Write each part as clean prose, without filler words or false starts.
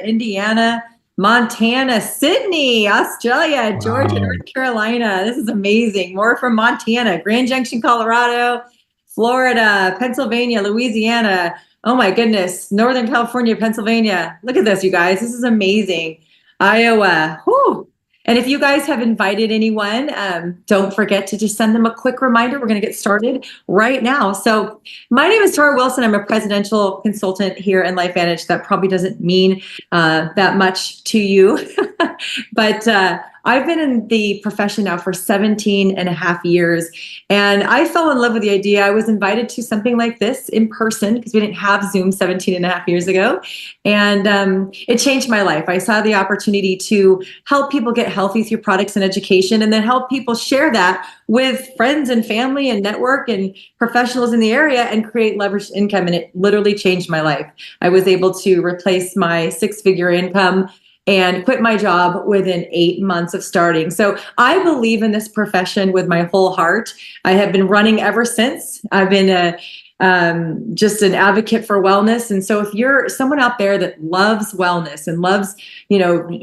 Indiana, Montana, Sydney, Australia, Georgia, Wow. North Carolina. This is amazing. More from Montana, Grand Junction, Colorado, Florida, Pennsylvania, Louisiana. Oh my goodness. Northern California, Pennsylvania. Look at this, you guys. This is amazing. Iowa. Whew. And if you guys have invited anyone, don't forget to just send them a quick reminder. We're going to get started right now. So my name is Tara Wilson. I'm a presidential consultant here in LifeVantage. That probably doesn't mean that much to you, but I've been in the profession now for 17 and a half years. And I fell in love with the idea. I was invited to something like this in person because we didn't have Zoom 17 and a half years ago. And it changed my life. I saw the opportunity to help people get healthy through products and education, and then help people share that with friends and family and network and professionals in the area and create leveraged income. And it literally changed my life. I was able to replace my six-figure income and quit my job within 8 months of starting. So I believe in this profession with my whole heart. I have been running ever since. I've been just an advocate for wellness. And so if you're someone out there that loves wellness and loves,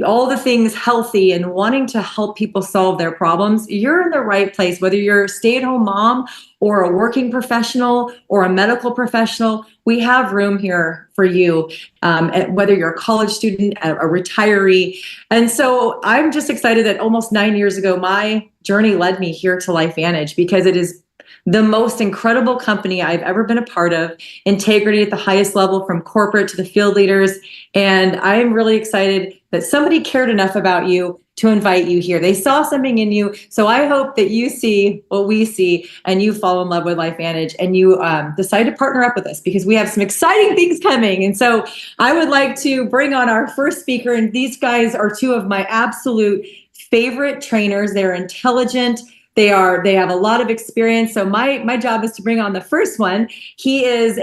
all the things healthy and wanting to help people solve their problems, you're in the right place. Whether you're a stay-at-home mom or a working professional or a medical professional, we have room here for you, whether you're a college student, a retiree. And so I'm just excited that almost 9 years ago, my journey led me here to LifeVantage, because it is the most incredible company I've ever been a part of. Integrity at the highest level, from corporate to the field leaders. And I am really excited that somebody cared enough about you to invite you here. They saw something in you. So I hope that you see what we see and you fall in love with LifeVantage and you decide to partner up with us, because we have some exciting things coming. And so I would like to bring on our first speaker. And these guys are two of my absolute favorite trainers. They're intelligent. They have a lot of experience. So my job is to bring on the first one. He is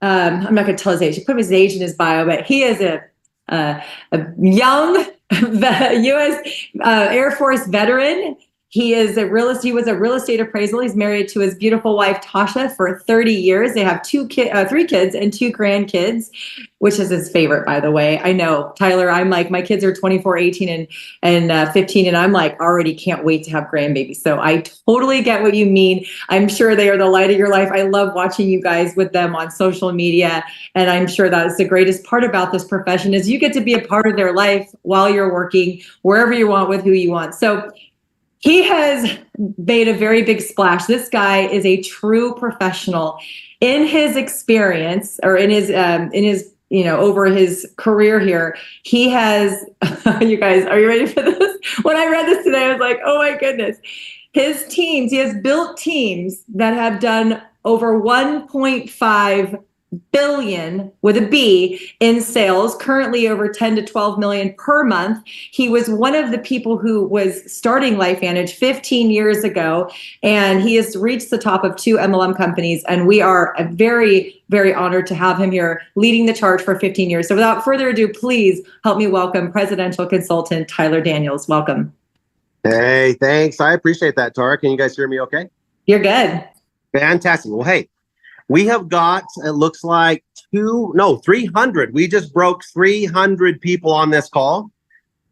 I'm not going to tell his age. He put his age in his bio, but he is a young U.S. Air Force veteran. He was a real estate appraisal. He's married to his beautiful wife, Tasha, for 30 years. They have 3 kids and 2 grandkids, which is his favorite, by the way. I know, Tyler, I'm like, my kids are 24, 18, and 15, and I'm like, already can't wait to have grandbabies. So I totally get what you mean. I'm sure they are the light of your life. I love watching you guys with them on social media. And I'm sure that's the greatest part about this profession, is you get to be a part of their life while you're working, wherever you want, with who you want. So he has made a very big splash. This guy is a true professional. In his experience, or in his over his career here, he has, you guys, are you ready for this? When I read this today, I was like, oh my goodness. He has built teams that have done over 1.5 billion with a B in sales, currently over 10 to 12 million per month. He was one of the people who was starting LifeVantage 15 years ago, and he has reached the top of 2 MLM companies. And we are very, very honored to have him here leading the charge for 15 years. So without further ado, please help me welcome presidential consultant Tyler Daniels. Welcome. Hey, thanks. I appreciate that, Tara. Can you guys hear me okay? You're good. Fantastic. Well, hey, we have got, it looks like 300. We just broke 300 people on this call.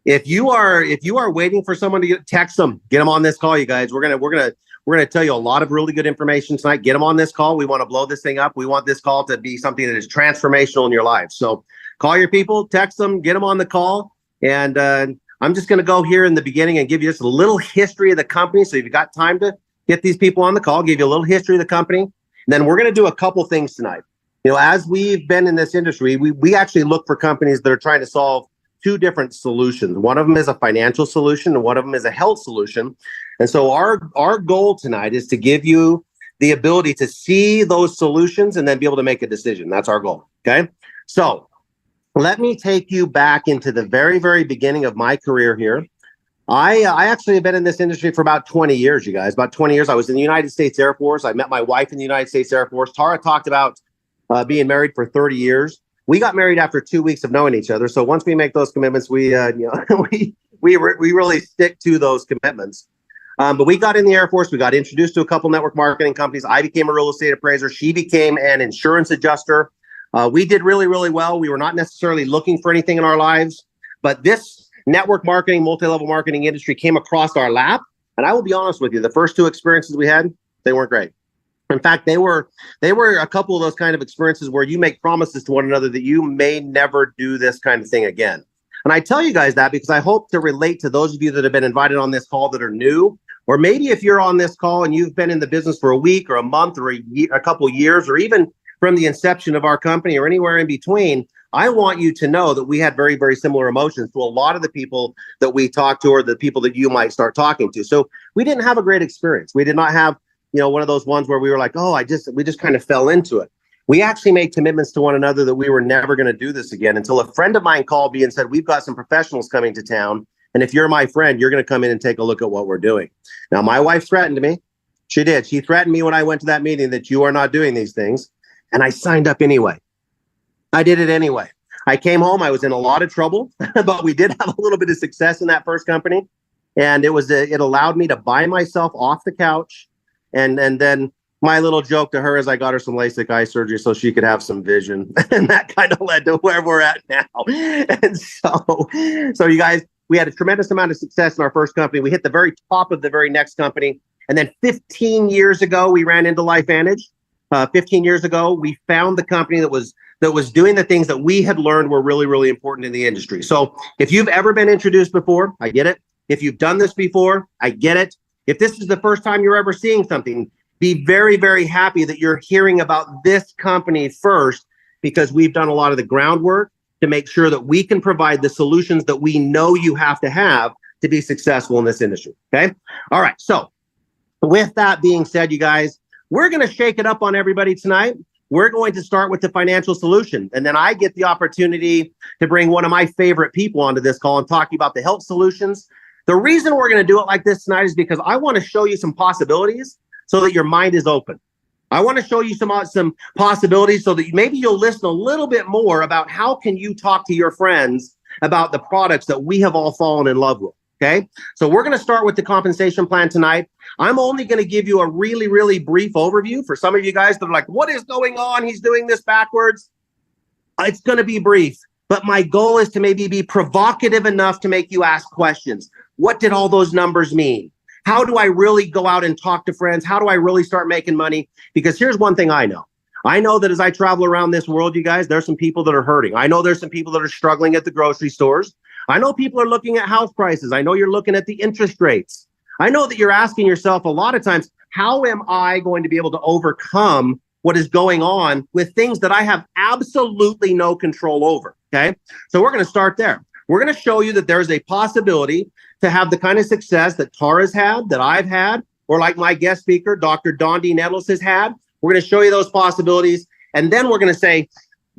If you are waiting for someone to text them, get them on this call, you guys. We're gonna tell you a lot of really good information tonight. Get them on this call. We want to blow this thing up. We want this call to be something that is transformational in your life. So call your people, text them, get them on the call. And I'm just going to go here in the beginning and give you just a little history of the company. So if you've got time to get these people on the call, give you a little history of the company. And then we're going to do a couple things tonight. As we've been in this industry, we actually look for companies that are trying to solve 2 different solutions. One of them is a financial solution, and one of them is a health solution. And so our goal tonight is to give you the ability to see those solutions and then be able to make a decision. That's our goal. Okay. So let me take you back into the very, very beginning of my career here. I actually have been in this industry for about 20 years, you guys. About 20 years. I was in the United States Air Force. I met my wife in the United States Air Force. Tara talked about being married for 30 years. We got married after 2 weeks of knowing each other. So once we make those commitments, we really stick to those commitments. But we got in the Air Force. We got introduced to a couple network marketing companies. I became a real estate appraiser. She became an insurance adjuster. We did really, really well. We were not necessarily looking for anything in our lives, but this network marketing, multi-level marketing industry came across our lap. And I will be honest with you, the first two experiences we had, they weren't great. In fact, they were a couple of those kind of experiences where you make promises to one another that you may never do this kind of thing again. And I tell you guys that because I hope to relate to those of you that have been invited on this call that are new, or maybe if you're on this call and you've been in the business for a week or a month or a couple of years, or even from the inception of our company or anywhere in between. I want you to know that we had very, very similar emotions to a lot of the people that we talked to, or the people that you might start talking to. So we didn't have a great experience. We did not have, one of those ones where we were like, oh, we just kind of fell into it. We actually made commitments to one another that we were never going to do this again until a friend of mine called me and said, we've got some professionals coming to town. And if you're my friend, you're going to come in and take a look at what we're doing. Now, my wife threatened me. She did. She threatened me when I went to that meeting that you are not doing these things. And I signed up anyway. I did it anyway. I came home. I was in a lot of trouble, but we did have a little bit of success in that first company. And it allowed me to buy myself off the couch. And then my little joke to her is I got her some LASIK eye surgery so she could have some vision. And that kind of led to where we're at now. And so you guys, we had a tremendous amount of success in our first company. We hit the very top of the very next company. And then 15 years ago, we ran into LifeVantage. 15 years ago, we found the company that was doing the things that we had learned were really, really important in the industry. So if you've ever been introduced before, I get it. If you've done this before, I get it. If this is the first time you're ever seeing something, be very, very happy that you're hearing about this company first, because we've done a lot of the groundwork to make sure that we can provide the solutions that we know you have to be successful in this industry. Okay. All right. So with that being said, you guys, we're going to shake it up on everybody tonight. We're going to start with the financial solution. And then I get the opportunity to bring one of my favorite people onto this call and talk to you about the health solutions. The reason we're going to do it like this tonight is because I want to show you some possibilities so that your mind is open. I want to show you some possibilities so that maybe you'll listen a little bit more about how can you talk to your friends about the products that we have all fallen in love with. Okay, so we're going to start with the compensation plan tonight. I'm only going to give you a really, really brief overview. For some of you guys that are like, what is going on? He's doing this backwards. It's going to be brief, but my goal is to maybe be provocative enough to make you ask questions. What did all those numbers mean? How do I really go out and talk to friends? How do I really start making money? Because here's one thing I know. I know that as I travel around this world, you guys, there's some people that are hurting. I know there's some people that are struggling at the grocery stores. I know people are looking at house prices. I know you're looking at the interest rates. I know that you're asking yourself a lot of times, how am I going to be able to overcome what is going on with things that I have absolutely no control over? Okay, so we're going to start there. We're going to show you that there's a possibility to have the kind of success that Tara's had, that I've had, or like my guest speaker, Dr. Dondee N has had. We're going to show you those possibilities. And then we're going to say,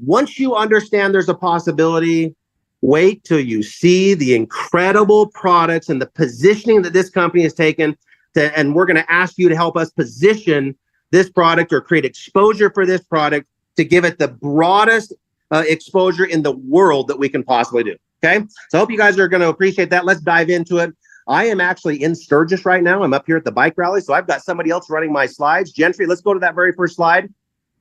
once you understand there's a possibility, wait till you see the incredible products and the positioning that this company has taken and we're going to ask you to help us position this product or create exposure for this product to give it the broadest exposure in the world that we can possibly do. Okay. So I hope you guys are going to appreciate that. Let's dive into it. I am actually in Sturgis right now. I'm up here at the bike rally. So I've got somebody else running my slides. Gentry, let's go to that very first slide.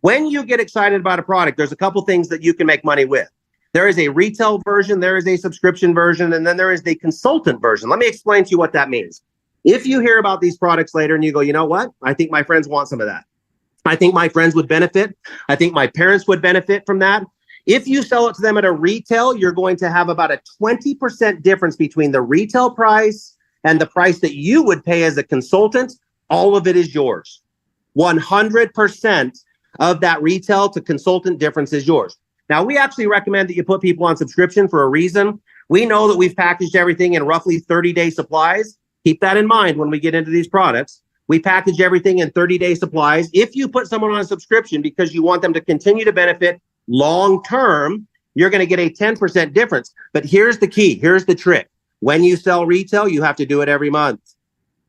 When you get excited about a product, there's a couple things that you can make money with. There is a retail version, there is a subscription version, and then there is the consultant version. Let me explain to you what that means. If you hear about these products later and you go, you know what? I think my friends want some of that. I think my friends would benefit. I think my parents would benefit from that. If you sell it to them at a retail, you're going to have about a 20% difference between the retail price and the price that you would pay as a consultant. All of it is yours. 100% of that retail to consultant difference is yours. Now, we actually recommend that you put people on subscription for a reason. We know that we've packaged everything in roughly 30-day supplies. Keep that in mind when we get into these products. We package everything in 30-day supplies. If you put someone on a subscription because you want them to continue to benefit long-term, you're going to get a 10% difference. But here's the key. Here's the trick. When you sell retail, you have to do it every month.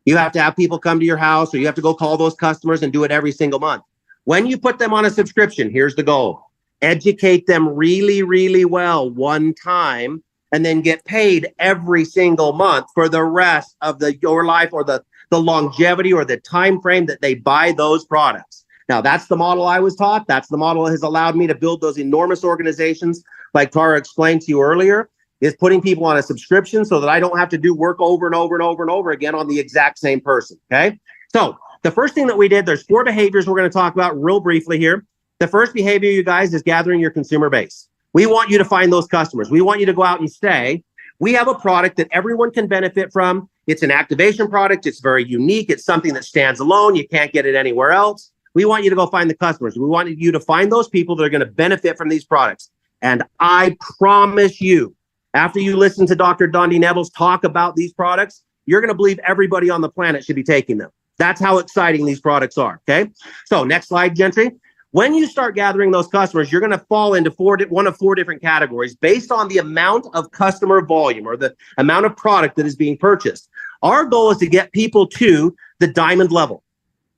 You have to have people come to your house, or you have to go call those customers and do it every single month. When you put them on a subscription, here's the goal. Educate them really, really well one time, and then get paid every single month for the rest of your life, or the longevity or the time frame that they buy those products. Now, that's the model I was taught. That's the model that has allowed me to build those enormous organizations, like Tara explained to you earlier, is putting people on a subscription so that I don't have to do work over and over and over and over again on the exact same person, okay? So the first thing that we did, there's 4 behaviors we're going to talk about real briefly here. The first behavior, you guys, is gathering your consumer base. We want you to find those customers. We want you to go out and say, we have a product that everyone can benefit from. It's an activation product. It's very unique. It's something that stands alone. You can't get it anywhere else. We want you to go find the customers. We want you to find those people that are going to benefit from these products. And I promise you, after you listen to Dr. Dondee Nettles talk about these products, you're going to believe everybody on the planet should be taking them. That's how exciting these products are, okay? So next slide, Gentry. When you start gathering those customers, you're going to fall into one of 4 different categories based on the amount of customer volume or the amount of product that is being purchased. Our goal is to get people to the diamond level.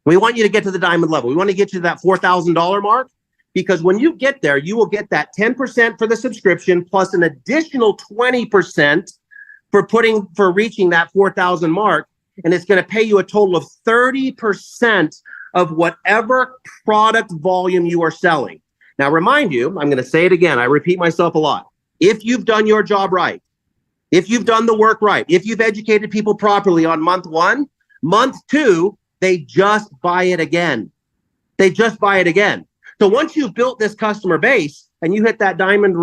We want you to get to the diamond level. We want to get you to that $4,000 mark, because when you get there, you will get that 10% for the subscription plus an additional 20% for reaching that 4,000 mark. And it's going to pay you a total of 30% of whatever product volume you are selling. Now, remind you, I'm going to say it again. I repeat myself a lot. If you've done your job right, if you've done the work right, if you've educated people properly on month 1, month 2, they just buy it again. They just buy it again. So once you've built this customer base and you hit that diamond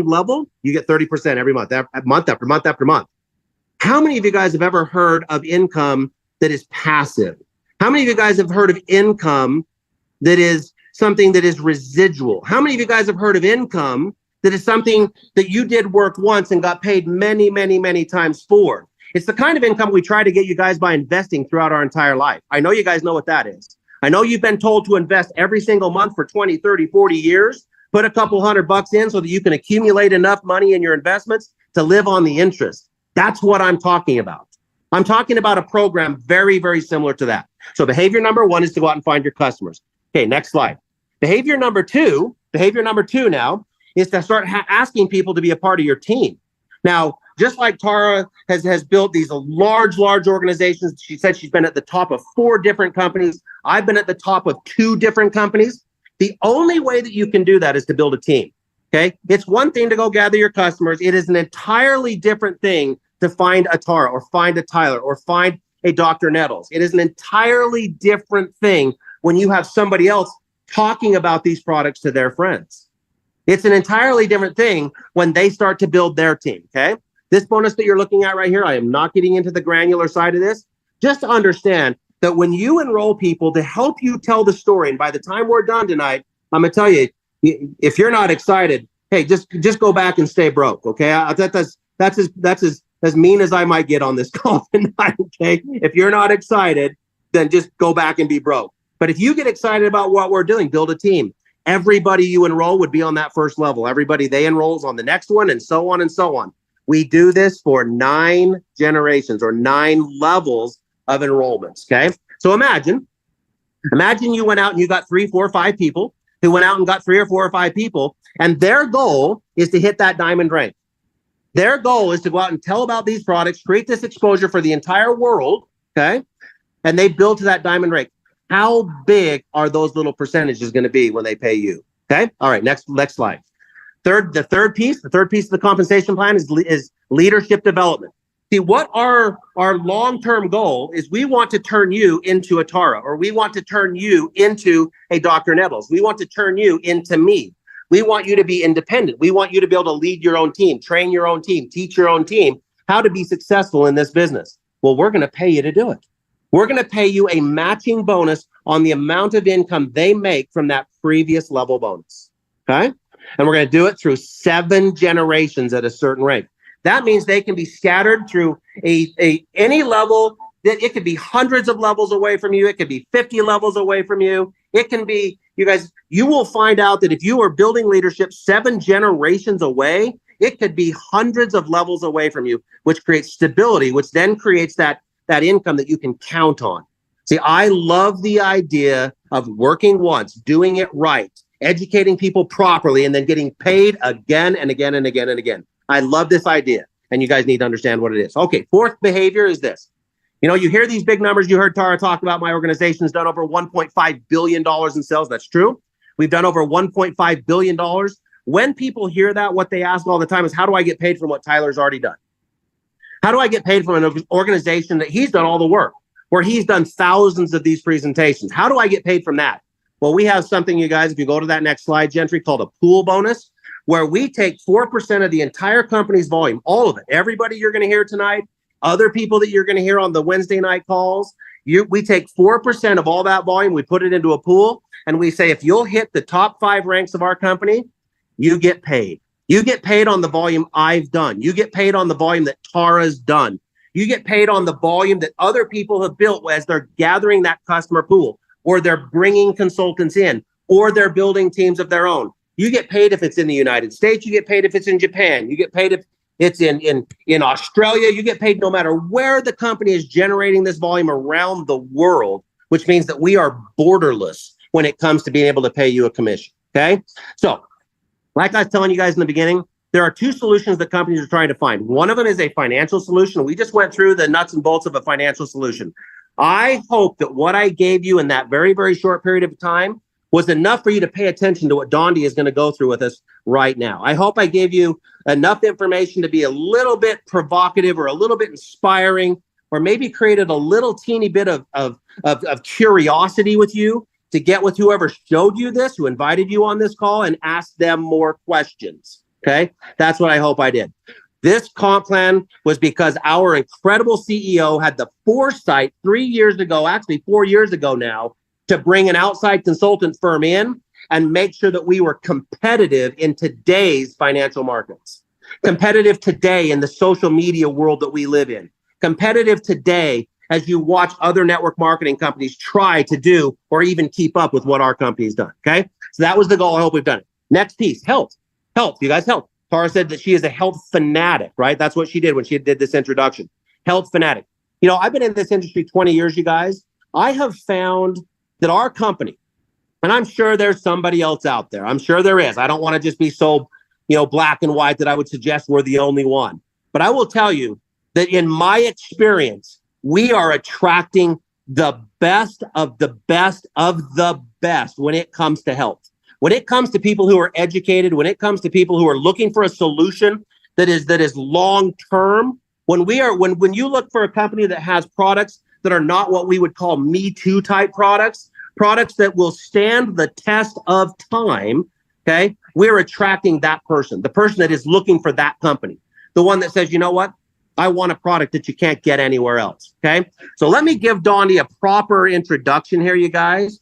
level, you get 30% every month, month after month after month. How many of you guys have ever heard of income that is passive? How many of you guys have heard of income that is something that is residual? How many of you guys have heard of income that is something that you did work once and got paid many, many, many times for? It's the kind of income we try to get you guys by investing throughout our entire life. I know you guys know what that is. I know you've been told to invest every single month for 20, 30, 40 years. Put a couple $100 in so that you can accumulate enough money in your investments to live on the interest. That's what I'm talking about. I'm talking about a program very, very similar to that. So behavior number 1 is to go out and find your customers. Okay, next slide. Behavior number two now is to start asking people to be a part of your team. Now, just like Tara has built these large organizations, she said she's been at the top of 4 different companies. I've been at the top of 2 different companies. The only way that you can do that is to build a team. Okay, it's one thing to go gather your customers. It is an entirely different thing to find a Tara or find a Tyler or find a Dr. Nettles. It is an entirely different thing when you have somebody else talking about these products to their friends. It's an entirely different thing when they start to build their team, okay? This bonus that you're looking at right here, I am not getting into the granular side of this. Just to understand that when you enroll people to help you tell the story, and by the time we're done tonight, I'm going to tell you, if you're not excited, hey, just go back and stay broke, okay? That's as mean as I might get on this call tonight, okay? If you're not excited, then just go back and be broke. But if you get excited about what we're doing, build a team. Everybody you enroll would be on that first level. Everybody they enroll is on the next one, and so on and so on. We do this for 9 generations or 9 levels of enrollments, okay? So imagine you went out and you got 3, 4, 5 people who went out and got 3 or 4 or 5 people, and their goal is to hit that diamond rank. Their goal is to go out and tell about these products, create this exposure for the entire world, okay? And they build to that diamond rank. How big are those little percentages going to be when they pay you? Okay. All right. Next slide. The third piece of the compensation plan is leadership development. See, what our long-term goal is, we want to turn you into a Tara, or we want to turn you into a Dr. Nettles. We want to turn you into me. We want you to be independent. We want you to be able to lead your own team, train your own team, teach your own team how to be successful in this business. Well, we're going to pay you to do it. We're going to pay you a matching bonus on the amount of income they make from that previous level bonus. Okay? And we're going to do it through 7 generations at a certain rate. That means they can be scattered through any level. That it could be hundreds of levels away from you. It could be 50 levels away from you. It can be, you guys, you will find out that if you are building leadership 7 generations away, it could be hundreds of levels away from you, which creates stability, which then creates that income that you can count on. See, I love the idea of working once, doing it right, educating people properly, and then getting paid again and again and again and again. I love this idea, and you guys need to understand what it is. Okay, 4th behavior is this. You know, you hear these big numbers. You heard Tara talk about my organization's done over $1.5 billion in sales. That's true. We've done over $1.5 billion. When people hear that, what they ask all the time is, how do I get paid from what Tyler's already done? How do I get paid from an organization that he's done all the work, where he's done thousands of these presentations? How do I get paid from that? Well, we have something, you guys, if you go to that next slide, Gentry, called a pool bonus, where we take 4% of the entire company's volume, all of it, everybody you're going to hear tonight, other people that you're going to hear on the Wednesday night calls. We take 4% of all that volume, we put it into a pool, and we say, if you'll hit the top 5 ranks of our company, you get paid. You get paid on the volume I've done. You get paid on the volume that Tara's done. You get paid on the volume that other people have built as they're gathering that customer pool, or they're bringing consultants in, or they're building teams of their own. You get paid if it's in the United States. You get paid if it's in Japan. You get paid if it's in Australia. You get paid no matter where the company is generating this volume around the world, which means that we are borderless when it comes to being able to pay you a commission. Okay. So like I was telling you guys in the beginning, there are 2 solutions that companies are trying to find. One of them is a financial solution. We just went through the nuts and bolts of a financial solution. I hope that what I gave you in that very, very short period of time was enough for you to pay attention to what Dondee is going to go through with us right now. I hope I gave you enough information to be a little bit provocative or a little bit inspiring, or maybe created a little teeny bit of curiosity with you to get with whoever showed you this, who invited you on this call, and ask them more questions. Okay, that's what I hope I did. This comp plan was because our incredible CEO had the foresight 3 years ago, actually 4 years ago now, to bring an outside consultant firm in and make sure that we were competitive in today's financial markets, competitive today in the social media world that we live in, competitive today as you watch other network marketing companies try to do or even keep up with what our company's done. Okay, so that was the goal. I hope we've done it. Next piece, health. You guys, health. Tara said that she is a health fanatic, right? That's what she did when she did this introduction. Health fanatic. You know, I've been in this industry 20 years, you guys. I have found that our company, and I'm sure there's somebody else out there. I'm sure there is. I don't want to just be so, black and white that I would suggest we're the only one. But I will tell you that in my experience, we are attracting the best of the best of the best when it comes to health. When it comes to people who are educated, when it comes to people who are looking for a solution that is long term, when you look for a company that has products that are not what we would call Me Too type products that will stand the test of time, okay, we're attracting that person, the person that is looking for that company, the one that says, you know what, I want a product that you can't get anywhere else, okay? So let me give Dondee a proper introduction here, you guys.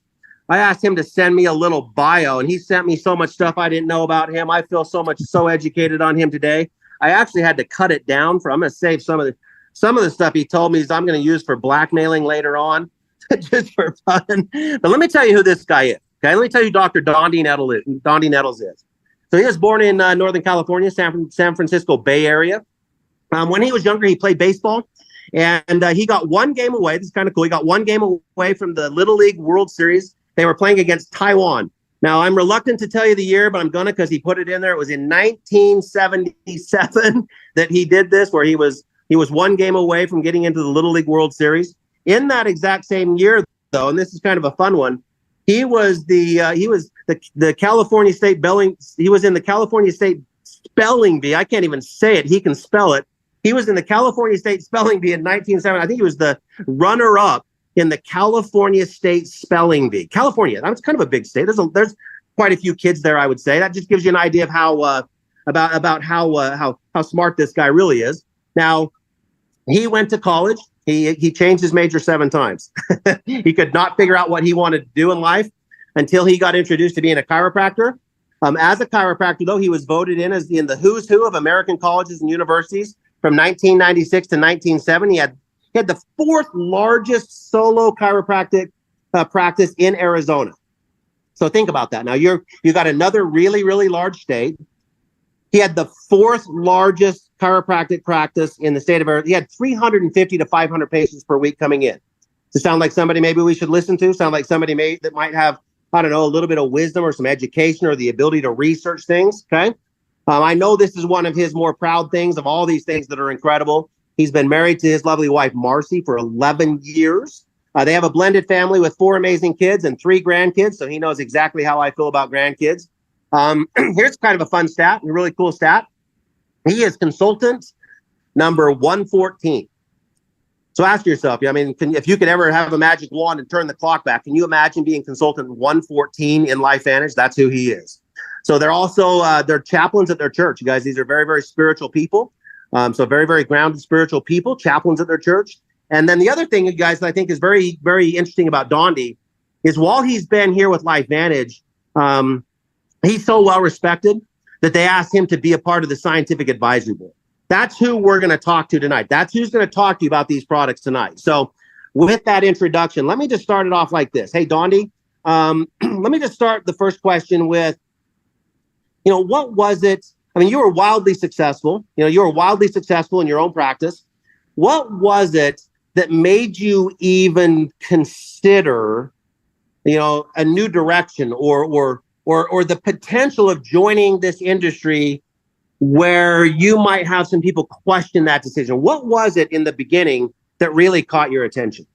I asked him to send me a little bio, and he sent me so much stuff I didn't know about him. I feel so educated on him today. I actually had to cut it down I'm going to save some of the stuff he told me I'm going to use for blackmailing later on, just for fun. But let me tell you who this guy is. Okay, let me tell you who Dr. Dondee Nettles is. So he was born in Northern California, San Francisco Bay Area. When he was younger, he played baseball, and he got one game away. This is kind of cool. He got one game away from the Little League World Series. They were playing against Taiwan. Now, I'm reluctant to tell you the year, but I'm going to because he put it in there. It was in 1977 that he did this, where he was one game away from getting into the Little League World Series. In that exact same year, though, and this is kind of a fun one, he was the California State he was in the California State Spelling Bee. I can't even say it. He can spell it. He was in the California State Spelling Bee in 1970. I think he was the runner-up in the California State Spelling Bee. California, that's kind of a big state. There's quite a few kids there, I would say. That just gives you an idea of how about how smart this guy really is. Now, he went to college. He changed his major 7 times. He could not figure out what he wanted to do in life until he got introduced to being a chiropractor. As a chiropractor, though, he was voted in as in the who's who of American colleges and universities from 1996 to 1970. He had the 4th largest solo chiropractic practice in Arizona. So think about that. Now you got another really, really large state. He had the 4th largest chiropractic practice in the state of Arizona. He had 350 to 500 patients per week coming in. Does it sound like somebody maybe we should listen to? Sound like somebody that might have, I don't know, a little bit of wisdom or some education or the ability to research things, okay? I know this is one of his more proud things of all these things that are incredible. He's been married to his lovely wife, Marcy, for 11 years. They have a blended family with 4 amazing kids and 3 grandkids, so he knows exactly how I feel about grandkids. Here's kind of a fun stat, a really cool stat. He is consultant number 114. So ask yourself, I mean, if you could ever have a magic wand and turn the clock back, can you imagine being consultant 114 in LifeVantage? That's who he is. So they're also, they're chaplains at their church. You guys, these are very, very spiritual people. So very, very grounded spiritual people, chaplains at their church. And then the other thing, you guys, that I think is very, very interesting about Dondee is while he's been here with LifeVantage, he's so well respected that they asked him to be a part of the scientific advisory board. That's who we're going to talk to tonight. That's who's going to talk to you about these products tonight. So with that introduction, let me just start it off like this. Hey, Dondee, let me just start the first question with, what was it? I mean, you were wildly successful. You were wildly successful in your own practice. What was it that made you even consider, a new direction or the potential of joining this industry where you might have some people question that decision? What was it in the beginning that really caught your attention?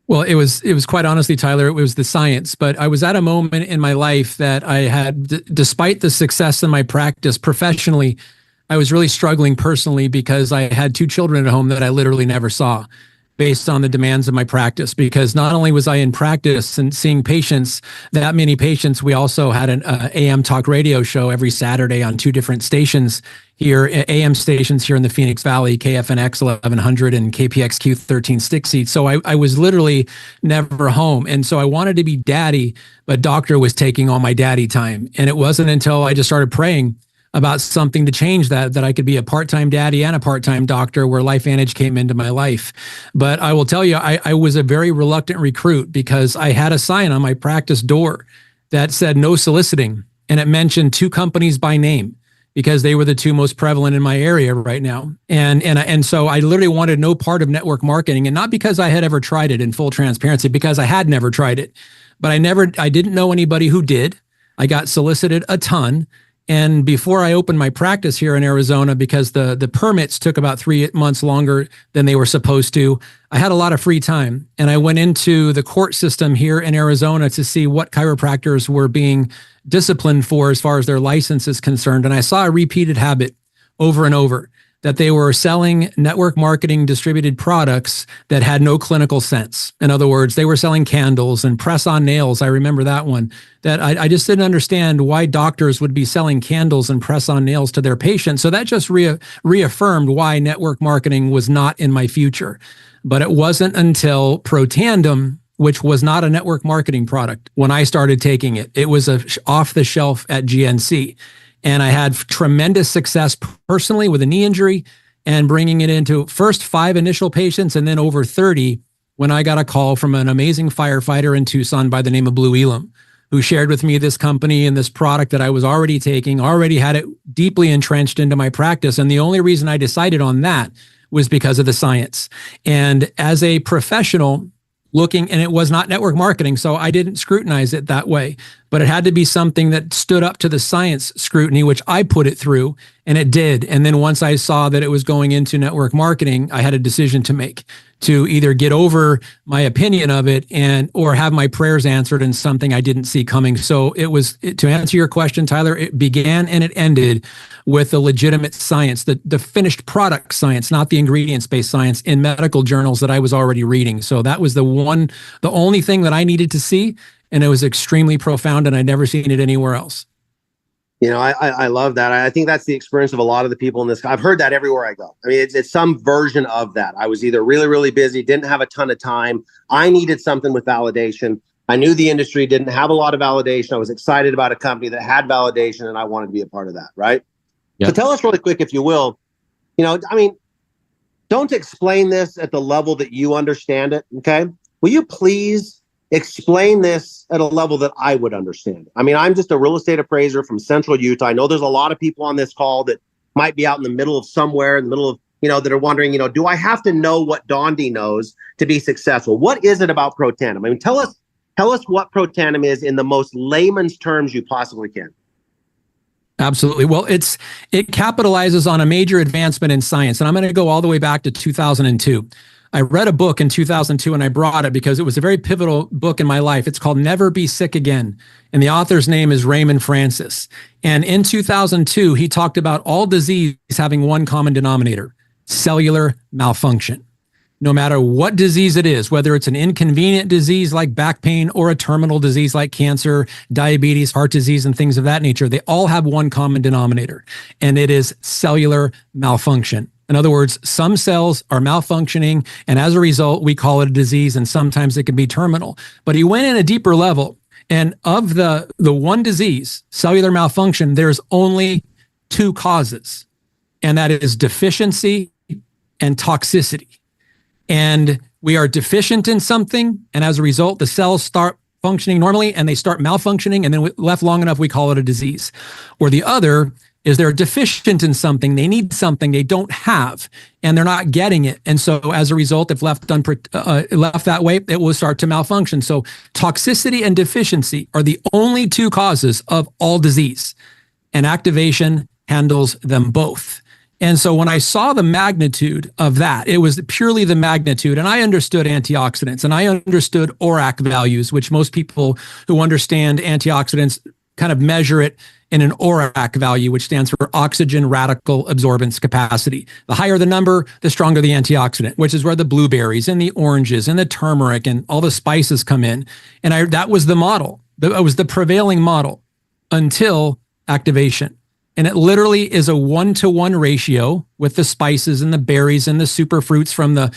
Well, it was quite honestly, Tyler, it was the science. But I was at a moment in my life that I had, despite the success in my practice professionally, I was really struggling personally because I had 2 children at home that I literally never saw based on the demands of my practice. Because not only was I in practice and seeing patients, that many patients, we also had an AM talk radio show every Saturday on 2 different stations here, AM stations here in the Phoenix Valley, KFNX 1100 and KPXQ 13 stick seats. So I was literally never home. And so I wanted to be daddy, but doctor was taking all my daddy time. And it wasn't until I just started praying about something to change that I could be a part-time daddy and a part-time doctor where LifeVantage came into my life. But I will tell you, I was a very reluctant recruit because I had a sign on my practice door that said no soliciting. And it mentioned 2 companies by name because they were the 2 most prevalent in my area right now. And so I literally wanted no part of network marketing, and not because I had ever tried it, in full transparency, because I had never tried it, but I didn't know anybody who did. I got solicited a ton. And before I opened my practice here in Arizona, because the permits took about 3 months longer than they were supposed to, I had a lot of free time. And I went into the court system here in Arizona to see what chiropractors were being disciplined for as far as their license is concerned. And I saw a repeated habit over and over, that they were selling network marketing distributed products that had no clinical sense. In other words, they were selling candles and press-on nails. I remember that one. That I just didn't understand why doctors would be selling candles and press-on nails to their patients. So that just reaffirmed why network marketing was not in my future. But it wasn't until Protandem, which was not a network marketing product, when I started taking it. It was off the shelf at GNC. And I had tremendous success personally with a knee injury and bringing it into first 5 initial patients and then over 30 when I got a call from an amazing firefighter in Tucson by the name of Blue Elam, who shared with me this company and this product that I was already taking, already had it deeply entrenched into my practice. And the only reason I decided on that was because of the science. And as a professional looking, and it was not network marketing, so I didn't scrutinize it that way, but it had to be something that stood up to the science scrutiny, which I put it through, and it did. And then once I saw that it was going into network marketing, I had a decision to make, to either get over my opinion of it or have my prayers answered in something I didn't see coming. So to answer your question, Tyler, it began and it ended with the legitimate science, the finished product science, not the ingredients-based science in medical journals that I was already reading. So that was the only thing that I needed to see. And it was extremely profound, and I'd never seen it anywhere else. I love that. I think that's the experience of a lot of the people in this. I've heard that everywhere I go. I mean, it's some version of that. I was either really, really busy, didn't have a ton of time. I needed something with validation. I knew the industry didn't have a lot of validation. I was excited about a company that had validation, and I wanted to be a part of that, right? Yep. So tell us really quick, if you will, don't explain this at the level that you understand it, okay? Will you please explain this at a level that I would understand? I mean, I'm just a real estate appraiser from Central Utah. I know there's a lot of people on this call that might be out in the middle of somewhere, in the middle of, that are wondering, do I have to know what Dondee knows to be successful? What is it about Protandem? I mean, tell us what Protandem is in the most layman's terms you possibly can. Absolutely. Well, it capitalizes on a major advancement in science. And I'm going to go all the way back to 2002. I read a book in 2002 and I brought it because it was a very pivotal book in my life. It's called Never Be Sick Again. And the author's name is Raymond Francis. And in 2002, he talked about all disease having one common denominator: cellular malfunction. No matter what disease it is, whether it's an inconvenient disease like back pain or a terminal disease like cancer, diabetes, heart disease, and things of that nature, they all have one common denominator, and it is cellular malfunction. In other words, some cells are malfunctioning, and as a result, we call it a disease, and sometimes it can be terminal. But he went in a deeper level, and of the one disease, cellular malfunction, there's only two causes, and that is deficiency and toxicity. And we are deficient in something, and as a result, the cells start functioning normally, and they start malfunctioning, and then left long enough, we call it a disease. Or the other is they're deficient in something, they need something they don't have, and they're not getting it. And so as a result, if left that way, it will start to malfunction. So toxicity and deficiency are the only two causes of all disease, and activation handles them both. And so when I saw the magnitude of that, it was purely the magnitude. And I understood antioxidants and I understood ORAC values, which most people who understand antioxidants kind of measure it in an ORAC value, which stands for oxygen radical absorbance capacity. The higher the number, the stronger the antioxidant, which is where the blueberries and the oranges and the turmeric and all the spices come in. And that was the model. That was the prevailing model until activation. And it literally is a 1-to-1 ratio with the spices and the berries and the superfruits from the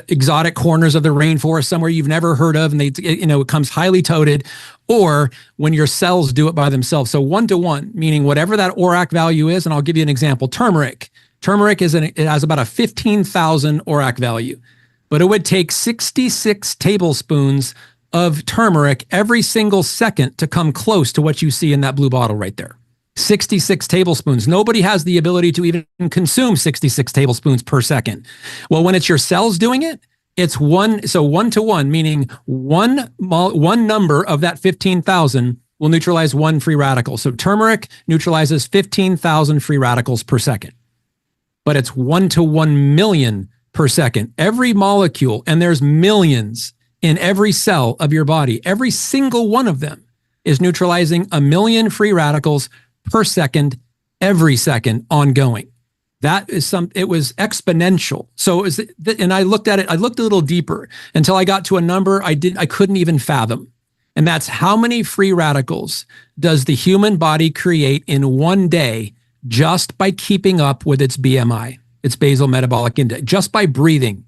exotic corners of the rainforest somewhere you've never heard of. And it comes highly toted, or when your cells do it by themselves. So 1-to-1, meaning whatever that ORAC value is. And I'll give you an example. Turmeric it has about a 15,000 ORAC value, but it would take 66 tablespoons of turmeric every single second to come close to what you see in that blue bottle right there. 66 tablespoons. Nobody has the ability to even consume 66 tablespoons per second. Well, when it's your cells doing it, it's 1-to-1, meaning one number of that 15,000 will neutralize one free radical. So turmeric neutralizes 15,000 free radicals per second, but it's 1-to-1 million per second. Every molecule, and there's millions in every cell of your body, every single one of them is neutralizing 1 million free radicals per second, every second, ongoing. It was exponential. So and I looked at it, I looked a little deeper until I got to a number I couldn't even fathom. And that's how many free radicals does the human body create in one day just by keeping up with its BMI, its basal metabolic index, just by breathing.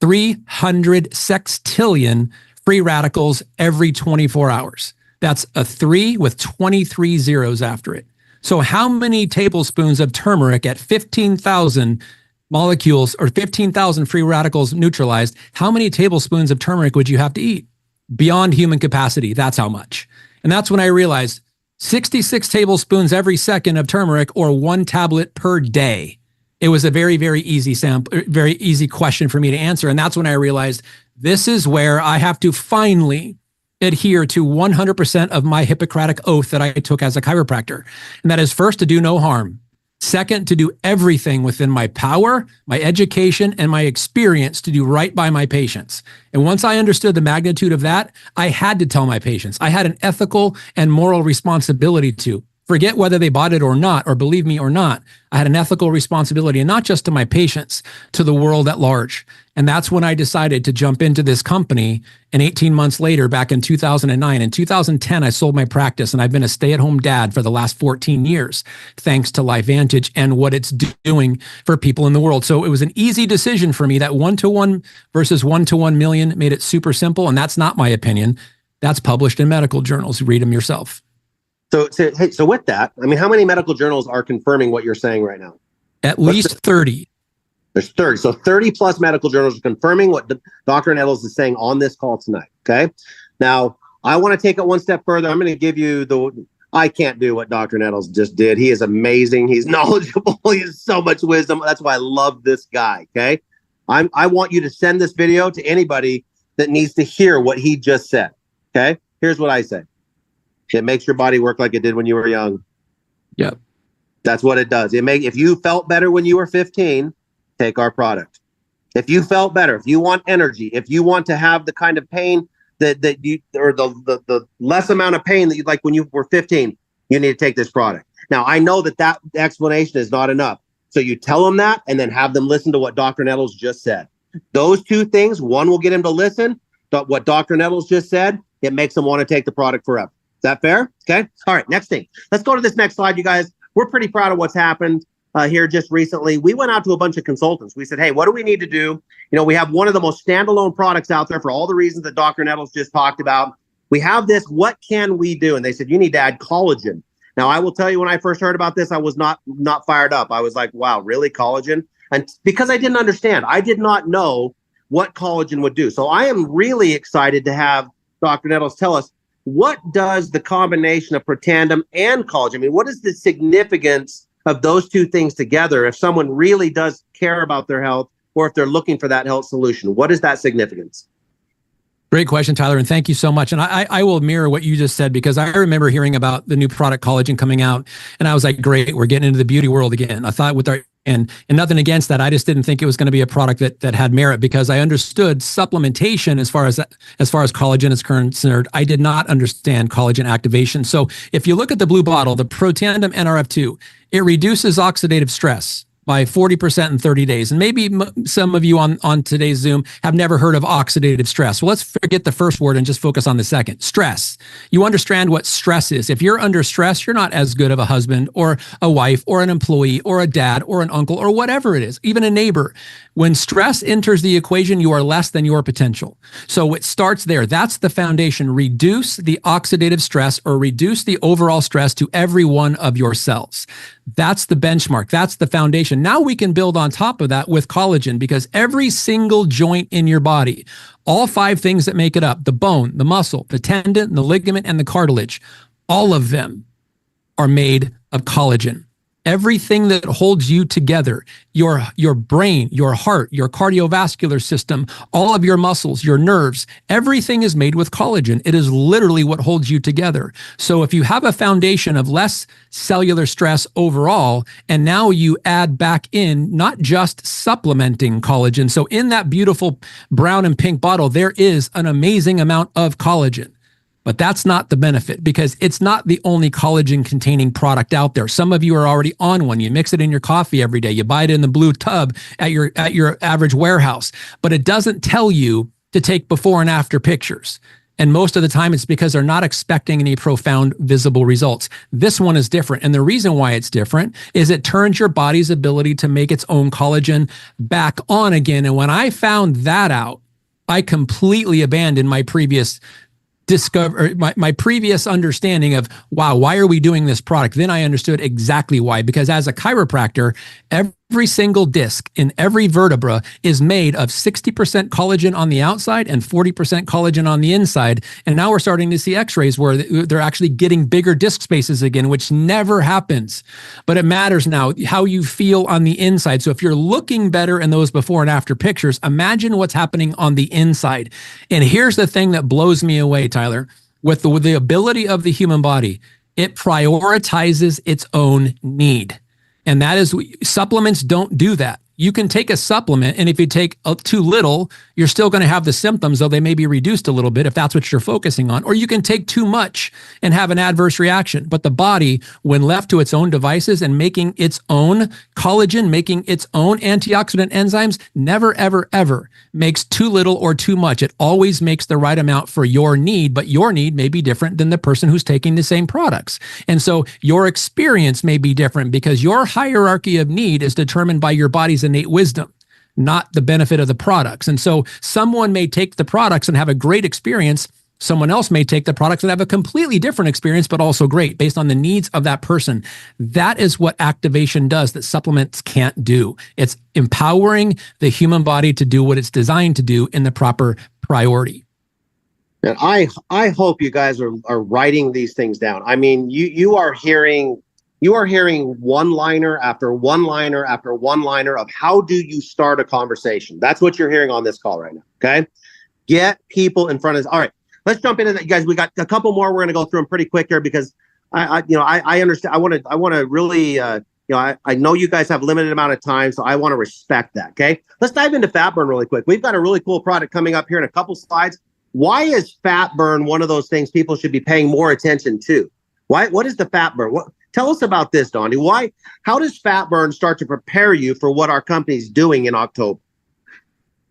300 sextillion free radicals every 24 hours. That's a 3 with 23 zeros after it. So how many tablespoons of turmeric at 15,000 molecules or 15,000 free radicals neutralized, how many tablespoons of turmeric would you have to eat? Beyond human capacity. That's how much. And that's when I realized 66 tablespoons every second of turmeric, or 1 tablet per day. It was a very, very easy question for me to answer. And that's when I realized this is where I have to finally adhere to 100% of my Hippocratic oath that I took as a chiropractor. And that is, first, to do no harm. Second, to do everything within my power, my education, and my experience to do right by my patients. And once I understood the magnitude of that, I had to tell my patients. I had an ethical and moral responsibility to. Forget whether they bought it or not, or believe me or not. I had an ethical responsibility, and not just to my patients, to the world at large. And that's when I decided to jump into this company. And 18 months later, back in 2009, in 2010, I sold my practice, and I've been a stay-at-home dad for the last 14 years, thanks to LifeVantage and what it's doing for people in the world. So it was an easy decision for me. That 1-to-1 versus 1-to-1 million made it super simple. And that's not my opinion. That's published in medical journals. Read them yourself. So with that, I mean, how many medical journals are confirming what you're saying right now? At least 30. There's 30. So 30 plus medical journals are confirming what Dr. Nettles is saying on this call tonight. Okay. Now, I want to take it one step further. I'm going to give you I can't do what Dr. Nettles just did. He is amazing. He's knowledgeable. He has so much wisdom. That's why I love this guy. Okay. I want you to send this video to anybody that needs to hear what he just said. Okay. Here's what I say. It makes your body work like it did when you were young. Yep. That's what it does. If you felt better when you were 15, take our product. If you felt better, if you want energy, if you want to have the kind of pain that you, or the less amount of pain that you like when you were 15, you need to take this product. Now, I know that explanation is not enough. So you tell them that and then have them listen to what Dr. Nettles just said. Those two things, one will get him to listen. But what Dr. Nettles just said, it makes them want to take the product forever. Is that fair? Okay. All right. Next thing. Let's go to this next slide, you guys. We're pretty proud of what's happened here just recently. We went out to a bunch of consultants. We said, hey, what do we need to do? You know, we have one of the most standalone products out there for all the reasons that Dr. Nettles just talked about. We have this. What can we do? And they said, you need to add collagen. Now, I will tell you, when I first heard about this, I was not fired up. I was like, wow, really, collagen? And because I didn't understand, I did not know what collagen would do. So I am really excited to have Dr. Nettles tell us, what does the combination of Protandim and collagen, I mean, what is the significance of those two things together if someone really does care about their health or if they're looking for that health solution? What is that significance? Great question, Tyler, and thank you so much. And I will mirror what you just said, because I remember hearing about the new product collagen coming out, and I was like, great, we're getting into the beauty world again. I thought with our and nothing against that. I just didn't think it was going to be a product that had merit, because I understood supplementation as far as collagen is concerned. I did not understand collagen activation. So if you look at the blue bottle, the Protandim NRF2, it reduces oxidative stress by 40% in 30 days. And maybe some of you on today's Zoom have never heard of oxidative stress. Well, let's forget the first word and just focus on the second. Stress. You understand what stress is. If you're under stress, you're not as good of a husband or a wife or an employee or a dad or an uncle or whatever it is, even a neighbor. When stress enters the equation, you are less than your potential. So it starts there. That's the foundation. Reduce the oxidative stress, or reduce the overall stress to every one of your cells. That's the benchmark. That's the foundation. Now we can build on top of that with collagen, because every single joint in your body, all 5 things that make it up, the bone, the muscle, the tendon, the ligament, and the cartilage, all of them are made of collagen. Everything that holds you together, your brain, your heart, your cardiovascular system, all of your muscles, your nerves, everything is made with collagen. It is literally what holds you together. So if you have a foundation of less cellular stress overall, and now you add back in not just supplementing collagen. So in that beautiful brown and pink bottle, there is an amazing amount of collagen. But that's not the benefit, because it's not the only collagen containing product out there. Some of you are already on one. You mix it in your coffee every day. You buy it in the blue tub at your average warehouse, but it doesn't tell you to take before and after pictures. And most of the time it's because they're not expecting any profound visible results. This one is different. And the reason why it's different is it turns your body's ability to make its own collagen back on again. And when I found that out, I completely abandoned my previous my previous understanding of, wow, why are we doing this product? Then I understood exactly why. Because as a chiropractor, every single disc in every vertebra is made of 60% collagen on the outside and 40% collagen on the inside. And now we're starting to see x-rays where they're actually getting bigger disc spaces again, which never happens. But it matters now how you feel on the inside. So if you're looking better in those before and after pictures, imagine what's happening on the inside. And here's the thing that blows me away, Tyler. With the ability of the human body, it prioritizes its own need. And that is, supplements don't do that. You can take a supplement, and if you take too little, you're still going to have the symptoms, though they may be reduced a little bit if that's what you're focusing on. Or you can take too much and have an adverse reaction. But the body, when left to its own devices and making its own collagen, making its own antioxidant enzymes, never, ever, ever makes too little or too much. It always makes the right amount for your need, but your need may be different than the person who's taking the same products. And so your experience may be different, because your hierarchy of need is determined by your body's innate wisdom, not the benefit of the products. And so someone may take the products and have a great experience. Someone else may take the products and have a completely different experience, but also great, based on the needs of that person. That is what activation does that supplements can't do. It's empowering the human body to do what it's designed to do in the proper priority. And I hope you guys are writing these things down. I mean, you are hearing one-liner after one-liner after one-liner of how do you start a conversation. That's what you're hearing on this call right now, okay? Get people in front of us. All right, let's jump into that, you guys. We got a couple more. We're going to go through them pretty quick here, because I understand. I want to really I know you guys have limited amount of time, so I want to respect that. Okay, let's dive into fat burn really quick. We've got a really cool product coming up here in a couple slides. Why is fat burn one of those things people should be paying more attention to? What is the fat burn? Tell us about this, Dondee. How does fat burn start to prepare you for what our company's doing in October?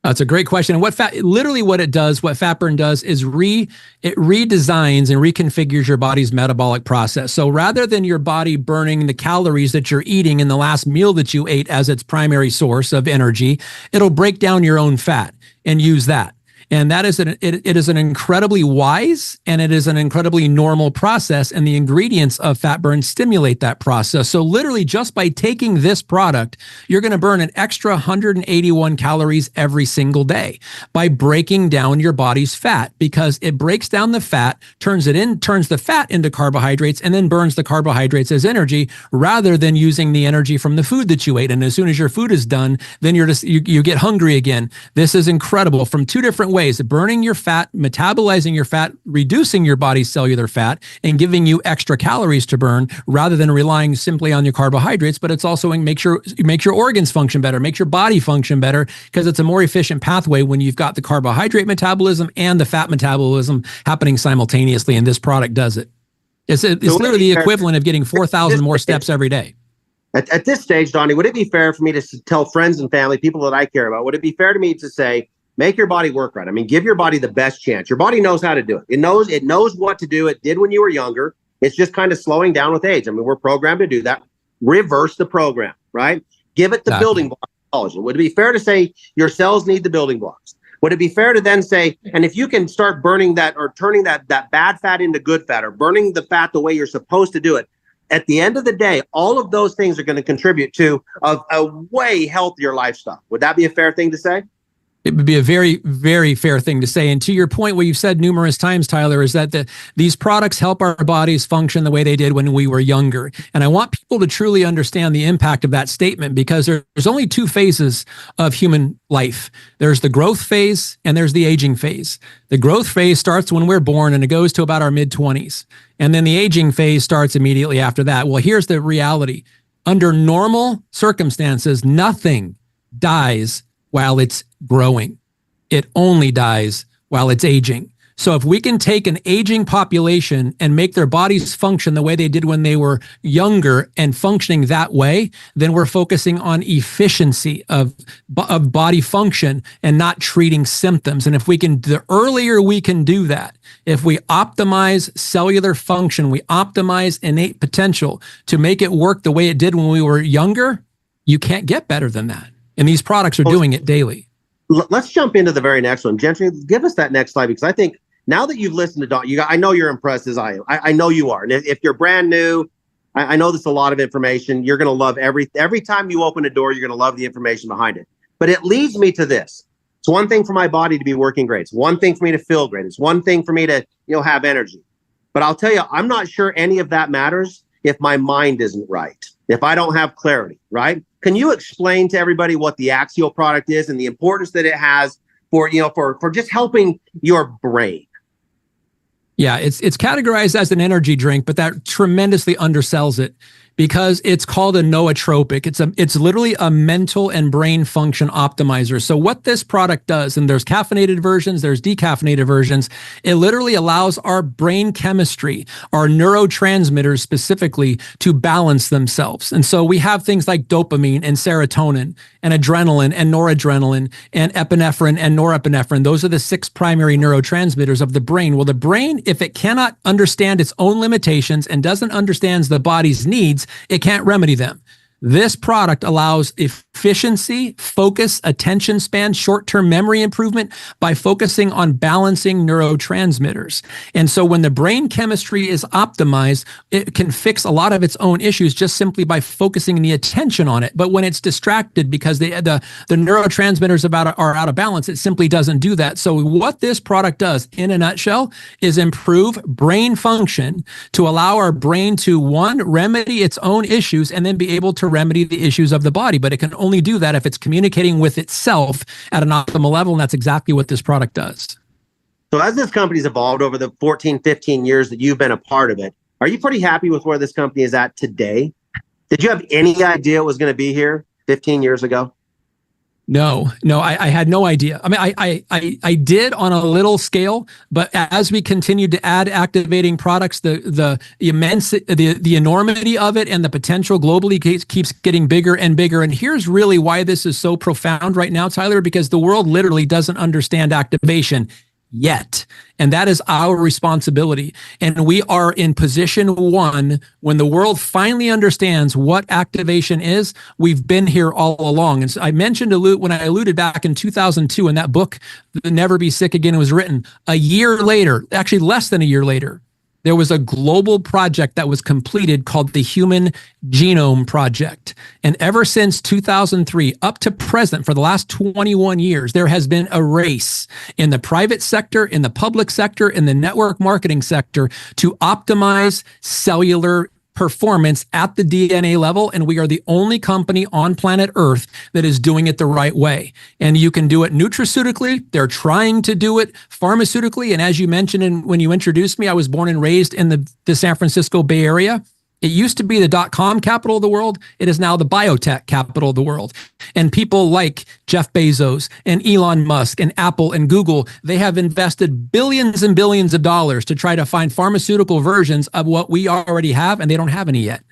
That's a great question. And what fat burn does is it redesigns and reconfigures your body's metabolic process. So rather than your body burning the calories that you're eating in the last meal that you ate as its primary source of energy, it'll break down your own fat and use that. And that is it is an incredibly wise and it is an incredibly normal process. And the ingredients of fat burn stimulate that process. So literally just by taking this product, you're going to burn an extra 181 calories every single day by breaking down your body's fat, because it breaks down the fat, turns the fat into carbohydrates, and then burns the carbohydrates as energy rather than using the energy from the food that you ate. And as soon as your food is done, then you get hungry again. This is incredible from two different ways: burning your fat, metabolizing your fat, reducing your body's cellular fat, and giving you extra calories to burn rather than relying simply on your carbohydrates. But it's also makes your organs function better, makes your body function better, because it's a more efficient pathway when you've got the carbohydrate metabolism and the fat metabolism happening simultaneously. And this product does it. It's literally the equivalent of getting 4,000 more steps every day. At this stage, Dondee, would it be fair for me to tell friends and family, people that I care about, would it be fair to me to say, make your body work right? I mean, give your body the best chance. Your body knows how to do it. It knows what to do. It did when you were younger. It's just kind of slowing down with age. I mean, we're programmed to do that. Reverse the program, right? Give it the building blocks. Would it be fair to say your cells need the building blocks? Would it be fair to then say, and if you can start burning that or turning that bad fat into good fat, or burning the fat the way you're supposed to do it, at the end of the day, all of those things are going to contribute to a way healthier lifestyle. Would that be a fair thing to say? It would be a very, very fair thing to say. And to your point, what you've said numerous times, Tyler, is that these products help our bodies function the way they did when we were younger. And I want people to truly understand the impact of that statement, because there's only two phases of human life. There's the growth phase and there's the aging phase. The growth phase starts when we're born and it goes to about our mid-20s. And then the aging phase starts immediately after that. Well, here's the reality. Under normal circumstances, nothing dies while it's growing. It only dies while it's aging. So if we can take an aging population and make their bodies function the way they did when they were younger and functioning that way, then we're focusing on efficiency of body function and not treating symptoms. And if the earlier we can do that, if we optimize cellular function, we optimize innate potential to make it work the way it did when we were younger, you can't get better than that. And these products are doing it daily. Let's jump into the very next one. Gentry, give us that next slide, because I think now that you've listened to Don, I know you're impressed as I am. I know you are. And if you're brand new, I know this is a lot of information. You're going to love every time you open a door, you're going to love the information behind it. But it leads me to this. It's one thing for my body to be working great. It's one thing for me to feel great. It's one thing for me to, have energy. But I'll tell you, I'm not sure any of that matters if my mind isn't right, if I don't have clarity, right? Can you explain to everybody what the Axial product is and the importance that it has for just helping your brain? Yeah, it's categorized as an energy drink, but that tremendously undersells it, because it's called a nootropic. It's literally a mental and brain function optimizer. So what this product does, and there's caffeinated versions, there's decaffeinated versions, it literally allows our brain chemistry, our neurotransmitters specifically, to balance themselves. And so we have things like dopamine and serotonin and adrenaline and noradrenaline and epinephrine and norepinephrine. Those are the 6 primary neurotransmitters of the brain. Well, the brain, if it cannot understand its own limitations and doesn't understand the body's needs, it can't remedy them. This product allows efficiency, focus, attention span, short-term memory improvement by focusing on balancing neurotransmitters. And so when the brain chemistry is optimized, it can fix a lot of its own issues just simply by focusing the attention on it. But when it's distracted because the neurotransmitters are out of balance, it simply doesn't do that. So what this product does, in a nutshell, is improve brain function to allow our brain to, one, remedy its own issues, and then be able to remedy the issues of the body. But it can only do that if it's communicating with itself at an optimal level, and that's exactly what this product does. So as this company's evolved over the 14, 15 years that you've been a part of it, are you pretty happy with where this company is at today? Did you have any idea it was going to be here 15 years ago? No, I had no idea. I mean, I did on a little scale, but as we continued to add activating products, the enormity of it and the potential globally keeps getting bigger and bigger. And here's really why this is so profound right now, Tyler, because the world literally doesn't understand activation yet. And that is our responsibility. And we are in position one when the world finally understands what activation is. We've been here all along. And so I mentioned when I alluded back in 2002 when that book, Never Be Sick Again, was written. A year later, actually less than a year later, there was a global project that was completed called the Human Genome Project. And ever since 2003 up to present, for the last 21 years, there has been a race in the private sector, in the public sector, in the network marketing sector to optimize cellular performance at the DNA level. And we are the only company on planet Earth that is doing it the right way. And you can do it nutraceutically. They're trying to do it pharmaceutically. And as you mentioned when you introduced me, I was born and raised in the San Francisco Bay Area. It used to be the .com capital of the world. It is now the biotech capital of the world. And people like Jeff Bezos and Elon Musk and Apple and Google, they have invested billions and billions of dollars to try to find pharmaceutical versions of what we already have, and they don't have any yet.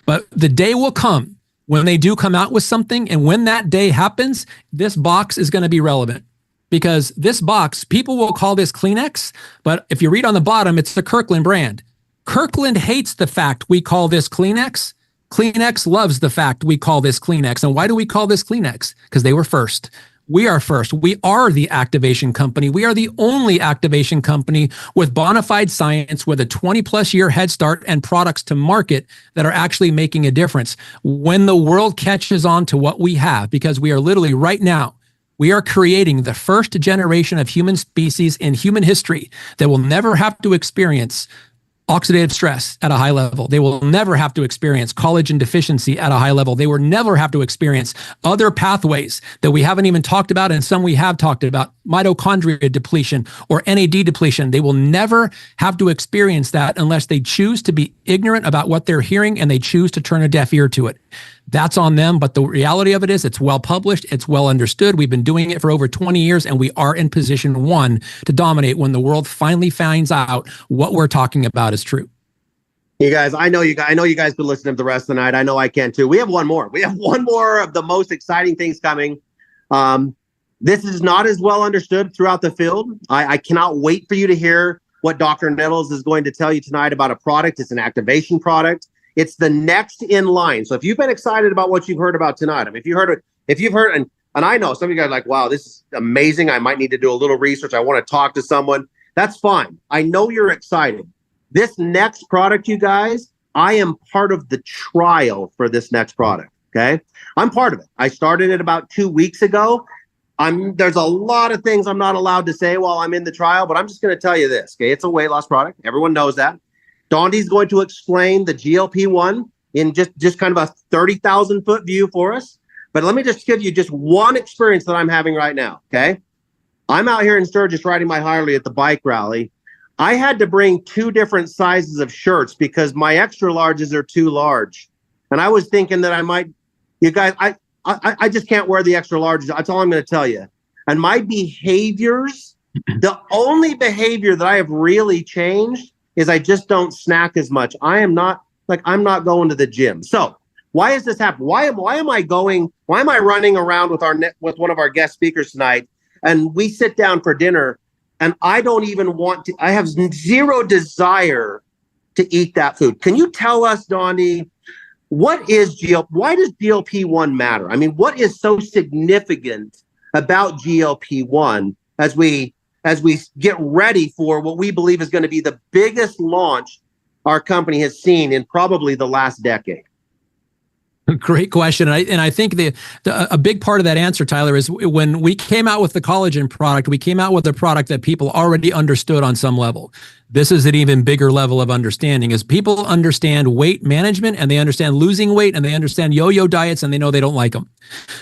But the day will come when they do come out with something, and when that day happens, this box is going to be relevant. Because this box, people will call this Kleenex, but if you read on the bottom, it's the Kirkland brand. Kirkland hates the fact we call this Kleenex. Kleenex loves the fact we call this Kleenex. And why do we call this Kleenex? Because they were first. We are first. We are the activation company. We are the only activation company with bona fide science with a 20+ year head start and products to market that are actually making a difference. When the world catches on to what we have, because we are literally right now, we are creating the first generation of human species in human history that will never have to experience oxidative stress at a high level. They will never have to experience collagen deficiency at a high level. They will never have to experience other pathways that we haven't even talked about, and some we have talked about, mitochondria depletion or NAD depletion. They will never have to experience that unless they choose to be ignorant about what they're hearing and they choose to turn a deaf ear to it. That's on them. But the reality of it is it's well published. It's well understood. We've been doing it for over 20 years, and we are in position one to dominate when the world finally finds out what we're talking about is true. You guys, I know you guys been listening to the rest of the night. I know I can too. We have one more. We have one more of the most exciting things coming. This is not as well understood throughout the field. I cannot wait for you to hear what Dr. Nettles is going to tell you tonight about a product. It's an activation product. It's the next in line. So if you've been excited about what you've heard about tonight, I mean, if you've heard, and I know some of you guys are like, wow, this is amazing. I might need to do a little research. I want to talk to someone. That's fine. I know you're excited. This next product, you guys, I am part of the trial for this next product. Okay. I'm part of it. I started it about 2 weeks ago. There's a lot of things I'm not allowed to say while I'm in the trial, but I'm just going to tell you this. Okay. It's a weight loss product. Everyone knows that. Dondee's going to explain the GLP-1 in just kind of a 30,000 foot view for us. But let me just give you just one experience that I'm having right now. Okay. I'm out here in Sturgis riding my Harley at the bike rally. I had to bring 2 different sizes of shirts because my extra larges are too large. And I was thinking that you guys, I just can't wear the extra larges. That's all I'm going to tell you. And my behaviors, the only behavior that I have really changed is I just don't snack as much. I'm not going to the gym. So why is this happening? Why am I running around with one of our guest speakers tonight, and we sit down for dinner and I don't even want to, I have zero desire to eat that food. Can you tell us, Dondee, why does GLP-1 matter? I mean, what is so significant about GLP-1 as we get ready for what we believe is going to be the biggest launch our company has seen in probably the last decade? Great question. And I think a big part of that answer, Tyler, is when we came out with the collagen product, we came out with a product that people already understood on some level. This is an even bigger level of understanding, is people understand weight management, and they understand losing weight, and they understand yo-yo diets, and they know they don't like them.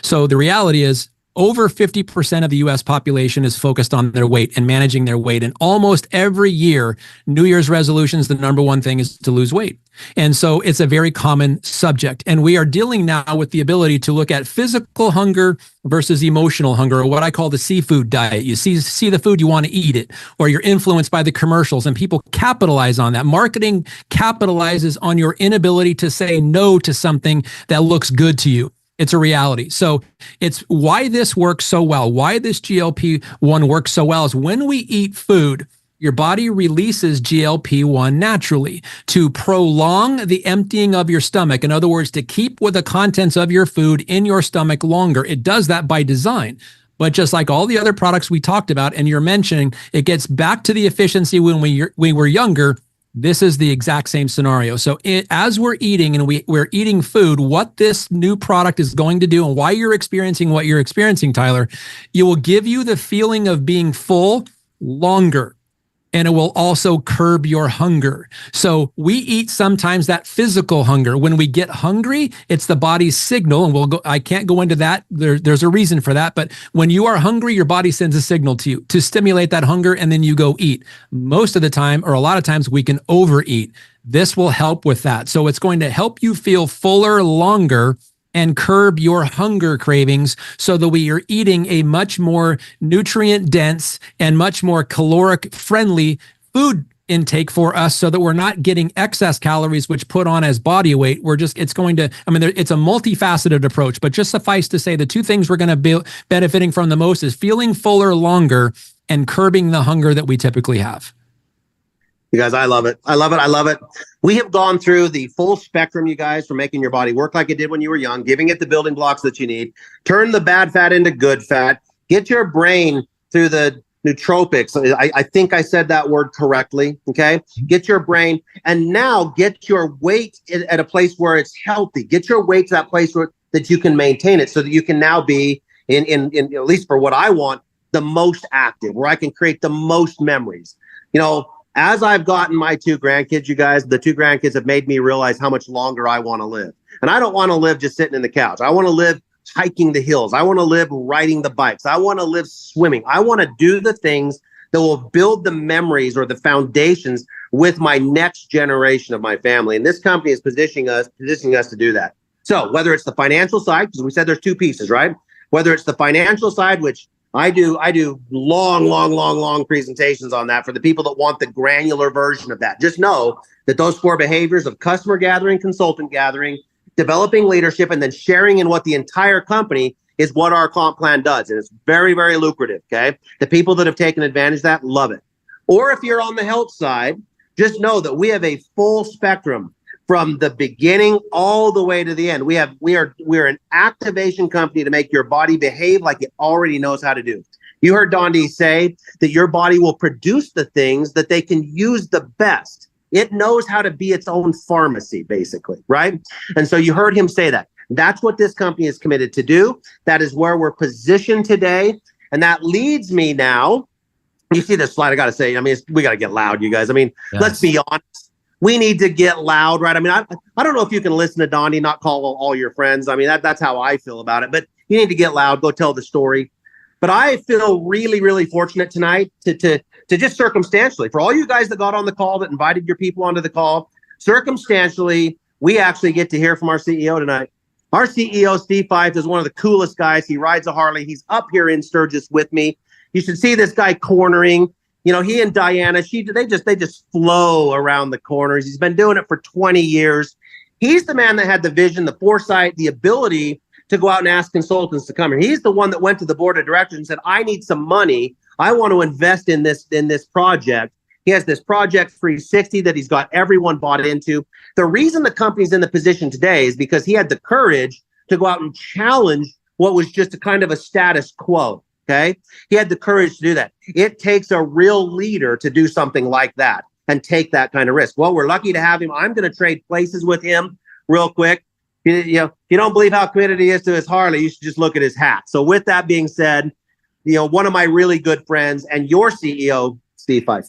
So the reality is, over 50% of the US population is focused on their weight and managing their weight. And almost every year, New Year's resolutions, the number one thing is to lose weight. And so it's a very common subject. And we are dealing now with the ability to look at physical hunger versus emotional hunger, or what I call the seafood diet. You see the food, you want to eat it, or you're influenced by the commercials, and people capitalize on that. Marketing capitalizes on your inability to say no to something that looks good to you. It's a reality. So it's why this works so well, why this GLP-1 works so well is when we eat food, your body releases GLP-1 naturally to prolong the emptying of your stomach. In other words, to keep with the contents of your food in your stomach longer. It does that by design. But just like all the other products we talked about, and you're mentioning, it gets back to the efficiency when we were younger. This is the exact same scenario. So as we're eating and we're eating food, what this new product is going to do and why you're experiencing what you're experiencing, Tyler, it will give you the feeling of being full longer. And it will also curb your hunger. So we eat sometimes that physical hunger. When we get hungry, it's the body's signal. And I can't go into that. There's a reason for that. But when you are hungry, your body sends a signal to you to stimulate that hunger, and then you go eat. Most of the time, or a lot of times, we can overeat. This will help with that. So it's going to help you feel fuller longer and curb your hunger cravings so that we are eating a much more nutrient dense and much more caloric friendly food intake for us so that we're not getting excess calories, which put on as body weight. It's a multifaceted approach, but just suffice to say the two things we're going to be benefiting from the most is feeling fuller longer and curbing the hunger that we typically have. You guys, I love it. I love it. I love it. We have gone through the full spectrum, you guys, for making your body work like it did when you were young, giving it the building blocks that you need, turn the bad fat into good fat, get your brain through the nootropics. I think I said that word correctly. Okay. Get your brain, and now get your weight at a place where it's healthy. Get your weight to that place where that you can maintain it so that you can now be in at least for what I want, the most active, where I can create the most memories. As I've gotten my two grandkids, you guys, the two grandkids have made me realize how much longer I want to live. And I don't want to live just sitting in the couch. I want to live hiking the hills. I want to live riding the bikes. I want to live swimming. I want to do the things that will build the memories or the foundations with my next generation of my family. And this company is positioning us to do that. So whether it's the financial side, because we said there's two pieces, right? Whether it's the financial side, which I do long presentations on that for the people that want the granular version of that. Just know that those 4 behaviors of customer gathering, consultant gathering, developing leadership, and then sharing in what the entire company is what our comp plan does. And it's very, very lucrative, okay? The people that have taken advantage of that love it. Or if you're on the health side, just know that we have a full spectrum from the beginning all the way to the end. We're an activation company to make your body behave like it already knows how to do. You heard Dondee say that your body will produce the things that they can use the best. It knows how to be its own pharmacy, basically, right? And so you heard him say that. That's what this company is committed to do. That is where we're positioned today. And that leads me now. You see this slide, I got to say, we got to get loud, you guys. Yes. Let's be honest. We need to get loud, right? I don't know if you can listen to Dondee, not call all your friends. That's how I feel about it. But you need to get loud, go tell the story. But I feel really, really fortunate tonight to just circumstantially, for all you guys that got on the call, that invited your people onto the call, circumstantially, we actually get to hear from our CEO tonight. Our CEO, Steve Fife, is one of the coolest guys. He rides a Harley. He's up here in Sturgis with me. You should see this guy cornering. He and Diana, they just flow around the corners. He's been doing it for 20 years. He's the man that had the vision, the foresight, the ability to go out and ask consultants to come here. He's the one that went to the board of directors and said, I need some money. I want to invest in this project. He has this Project 360 that he's got everyone bought into. The reason the company's in the position today is because he had the courage to go out and challenge what was just a kind of a status quo. Okay. He had the courage to do that. It takes a real leader to do something like that and take that kind of risk. Well, we're lucky to have him. I'm going to trade places with him real quick. If you don't believe how committed he is to his Harley, you should just look at his hat. So with that being said, one of my really good friends and your CEO, Steve Fife.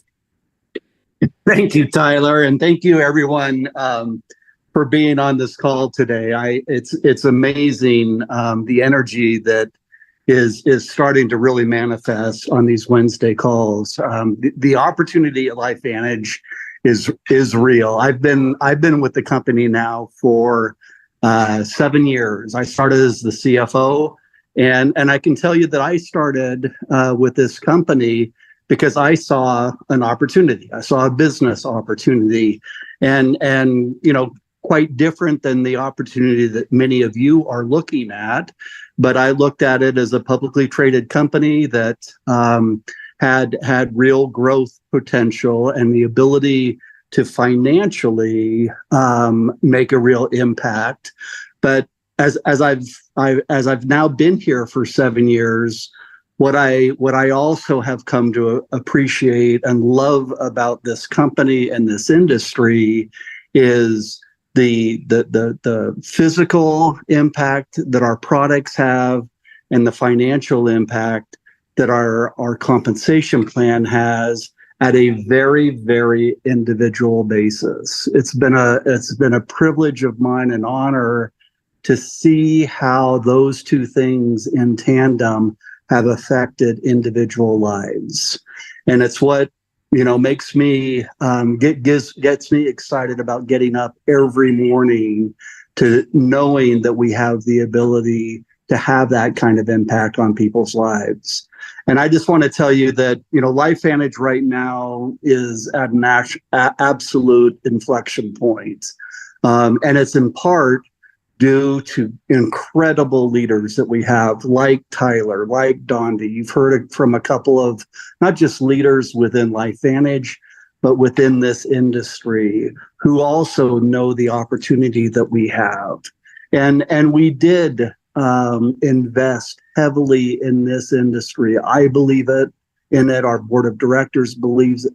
Thank you, Tyler. And thank you, everyone, for being on this call today. It's amazing the energy that is starting to really manifest on these Wednesday calls. The opportunity at LifeVantage is real. I've been with the company now for 7 years. I started as the CFO, and I can tell you that I started with this company because I saw an opportunity. I saw a business opportunity, and quite different than the opportunity that many of you are looking at. But I looked at it as a publicly traded company that had real growth potential and the ability to financially make a real impact. But as I've now been here for 7 years, what I also have come to appreciate and love about this company and this industry is the physical impact that our products have and the financial impact that our compensation plan has at a very, very individual basis. It's been a privilege of mine, an honor to see how those two things in tandem have affected individual lives. And it's what makes me gets me excited about getting up every morning, to knowing that we have the ability to have that kind of impact on people's lives. And I just want to tell you that LifeVantage right now is at an absolute inflection point, and it's in part due to incredible leaders that we have, like Tyler, like Dondee. You've heard from a couple of not just leaders within LifeVantage, but within this industry, who also know the opportunity that we have. And we did invest heavily in this industry. I believe in it. Our board of directors believes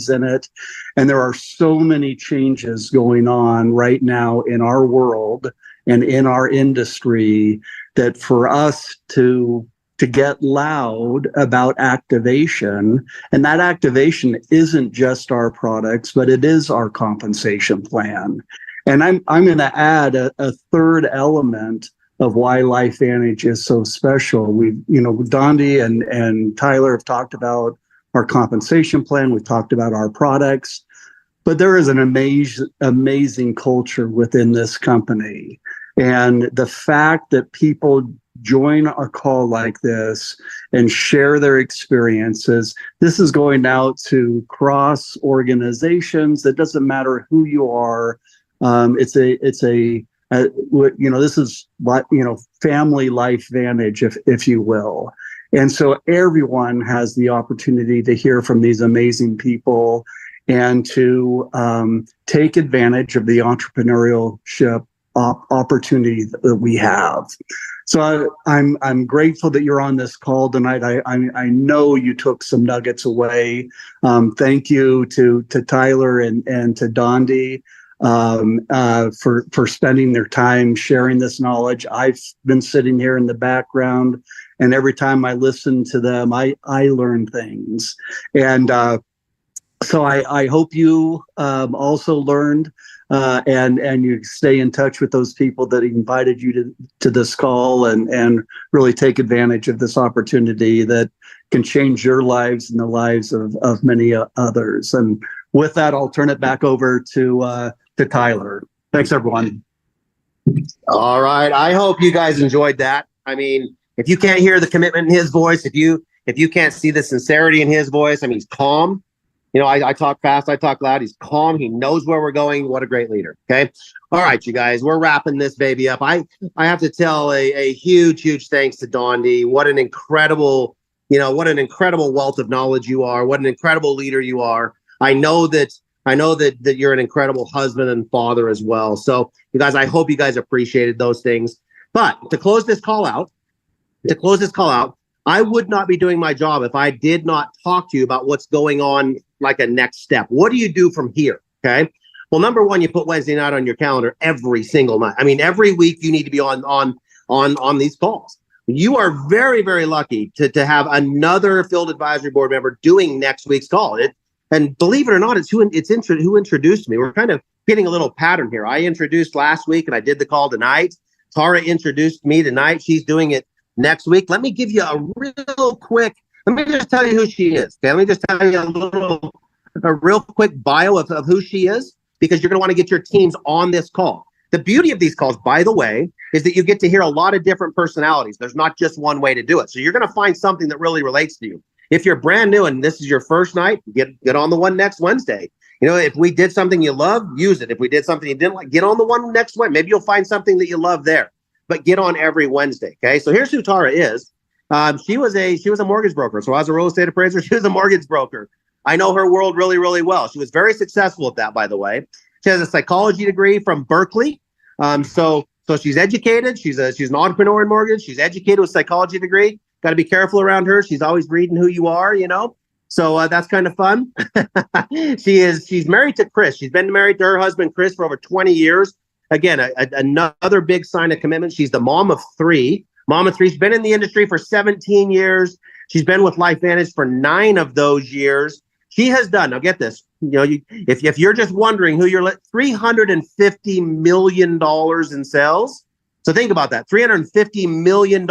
in it. And there are so many changes going on right now in our world and in our industry that for us to get loud about activation, and that activation isn't just our products, but it is our compensation plan. And I'm going to add a third element of why LifeVantage is so special. Dondee and Tyler have talked about our compensation plan. We've talked about our products, but there is an amazing culture within this company. And the fact that people join a call like this and share their experiences, this is going out to cross organizations. It doesn't matter who you are. This is what, family LifeVantage, if you will. And so everyone has the opportunity to hear from these amazing people and to take advantage of the entrepreneurship opportunity that we have. So I'm grateful that you're on this call tonight. I know you took some nuggets away. Thank you to Tyler and to Dondee for spending their time sharing this knowledge. I've been sitting here in the background, and every time I listen to them, I learn things. And so I hope you also learned. And you stay in touch with those people that invited you to this call, and really take advantage of this opportunity that can change your lives and the lives of many others. And with that, I'll turn it back over to Tyler. Thanks, everyone. All right. I hope you guys enjoyed that. I mean, if you can't hear the commitment in his voice, if you can't see the sincerity in his voice, I mean, he's calm. I talk fast, I talk loud. He's calm. He knows where we're going. What a great leader. Okay. All right, you guys, we're wrapping this baby up. I have to tell a huge thanks to Dondee. What an incredible wealth of knowledge you are. What an incredible leader you are. I know that you're an incredible husband and father as well. So you guys, I hope you guys appreciated those things. But to close this call out, I would not be doing my job if I did not talk to you about what's going on, like a next step. What do you do from here? Okay. Well, number one, you put Wednesday night on your calendar every single night. I mean, every week you need to be on these calls. You are very, very lucky to have another Field Advisory Board member doing next week's call. And believe it or not, it's who introduced me. We're kind of getting a little pattern here. I introduced last week and I did the call tonight. Tara introduced me tonight. She's doing it next week. Let me give you a real quick, let me just tell you who she is. Okay, let me just tell you a real quick bio of who she is, because you're going to want to get your teams on this call. The beauty of these calls, by the way, is that you get to hear a lot of different personalities. There's not just one way to do it. So you're going to find something that really relates to you. If you're brand new and this is your first night, get on the one next Wednesday. You know, if we did something you love, use it. If we did something you didn't like, get on the one next Wednesday. Maybe you'll find something that you love there, but get on every Wednesday. Okay. So here's who Tara is. She was a mortgage broker. So as a real estate appraiser, she was a mortgage broker. I know her world really, really well. She was very successful at that, by the way. She has a psychology degree from Berkeley. So she's educated. She's an entrepreneur in mortgage. She's educated with a psychology degree. Got to be careful around her. She's always reading who you are, you know. So that's kind of fun. She's married to Chris. She's been married to her husband, Chris, for over 20 years. Again, another big sign of commitment. She's the mom of three. She's been in the industry for 17 years. She's been with LifeVantage for 9 of those years. She has done, now get this, you know, if you're just wondering who you're, $350 million in sales. So think about that, $350 million.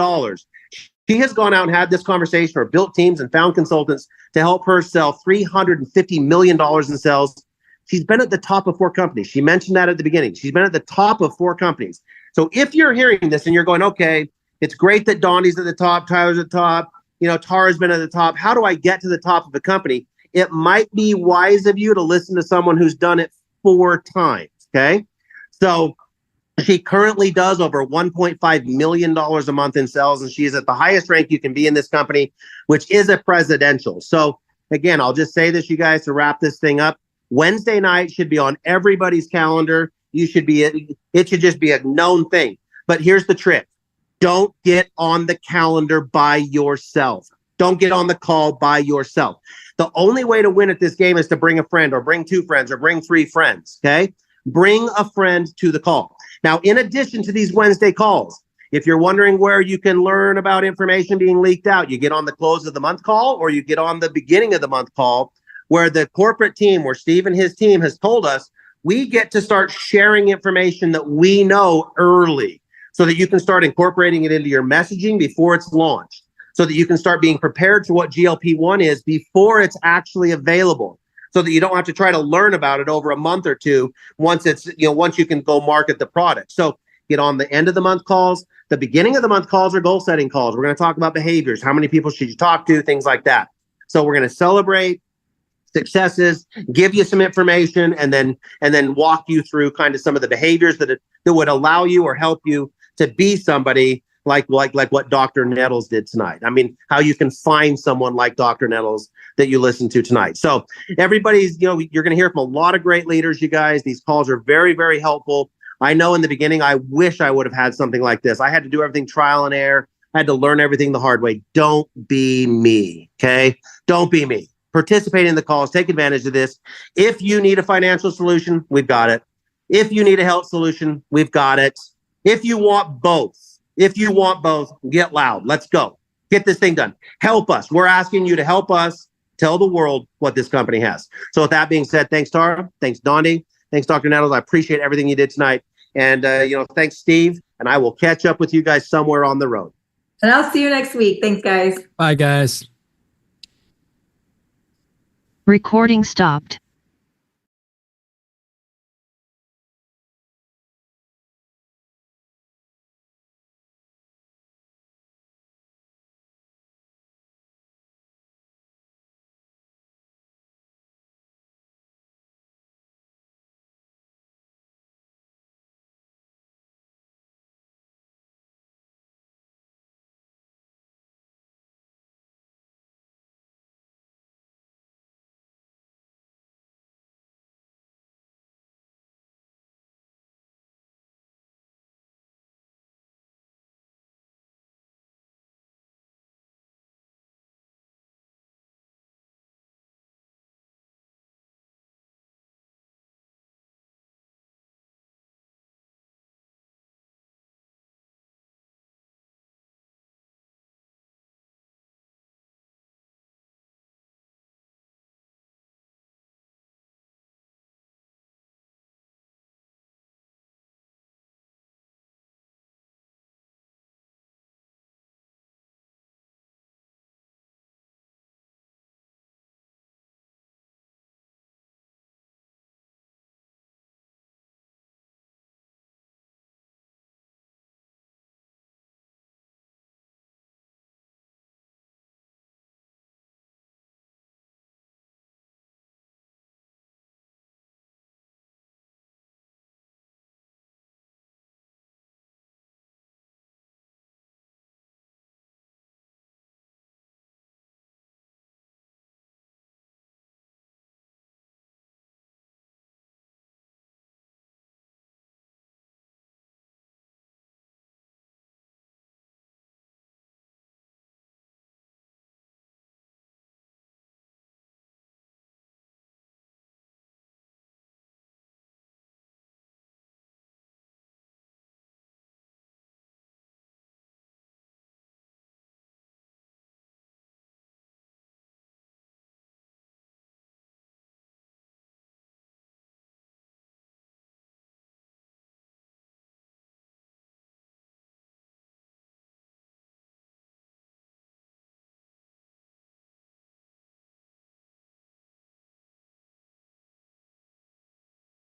She has gone out and had this conversation or built teams and found consultants to help her sell $350 million in sales. She's been at the top of 4 companies. She mentioned that at the beginning. She's been at the top of 4 companies. So if you're hearing this and you're going, okay, it's great that Dondee's at the top, Tyler's at the top, you know, Tara's been at the top. How do I get to the top of the company? It might be wise of you to listen to someone who's done it 4 times, okay? So she currently does over $1.5 million a month in sales, and she's at the highest rank you can be in this company, which is a presidential. So again, I'll just say this, you guys, to wrap this thing up. Wednesday night should be on everybody's calendar. It should just be a known thing. But here's the trick. Don't get on the calendar by yourself. Don't get on the call by yourself. The only way to win at this game is to bring a friend or bring 2 friends or bring 3 friends, okay? Bring a friend to the call. Now, in addition to these Wednesday calls, if you're wondering where you can learn about information being leaked out, you get on the close of the month call or you get on the beginning of the month call where the corporate team, where Steve and his team has told us, we get to start sharing information that we know early so that you can start incorporating it into your messaging before it's launched, so that you can start being prepared for what GLP-1 is before it's actually available, so that you don't have to try to learn about it over a month or 2 once you can go market the product. So get on the end of the month calls. The beginning of the month calls are goal setting calls. We're going to talk about behaviors. How many people should you talk to? Things like that. So we're going to celebrate successes, give you some information, and then walk you through kind of some of the behaviors that would allow you or help you to be somebody like what Dr. Nettles did tonight. I mean, how you can find someone like Dr. Nettles that you listen to tonight. So everybody's, you're going to hear from a lot of great leaders, you guys. These calls are very, very helpful. I know in the beginning, I wish I would have had something like this. I had to do everything trial and error. I had to learn everything the hard way. Don't be me, okay? Don't be me. Participate in the calls. Take advantage of this. If you need a financial solution, we've got it. If you need a health solution, we've got it. If you want both, get loud. Let's go. Get this thing done. Help us. We're asking you to help us tell the world what this company has. So with that being said, thanks, Tara. Thanks, Dondee. Thanks, Dr. Nettles. I appreciate everything you did tonight. And, thanks, Steve. And I will catch up with you guys somewhere on the road. And I'll see you next week. Thanks, guys. Bye, guys. Recording stopped.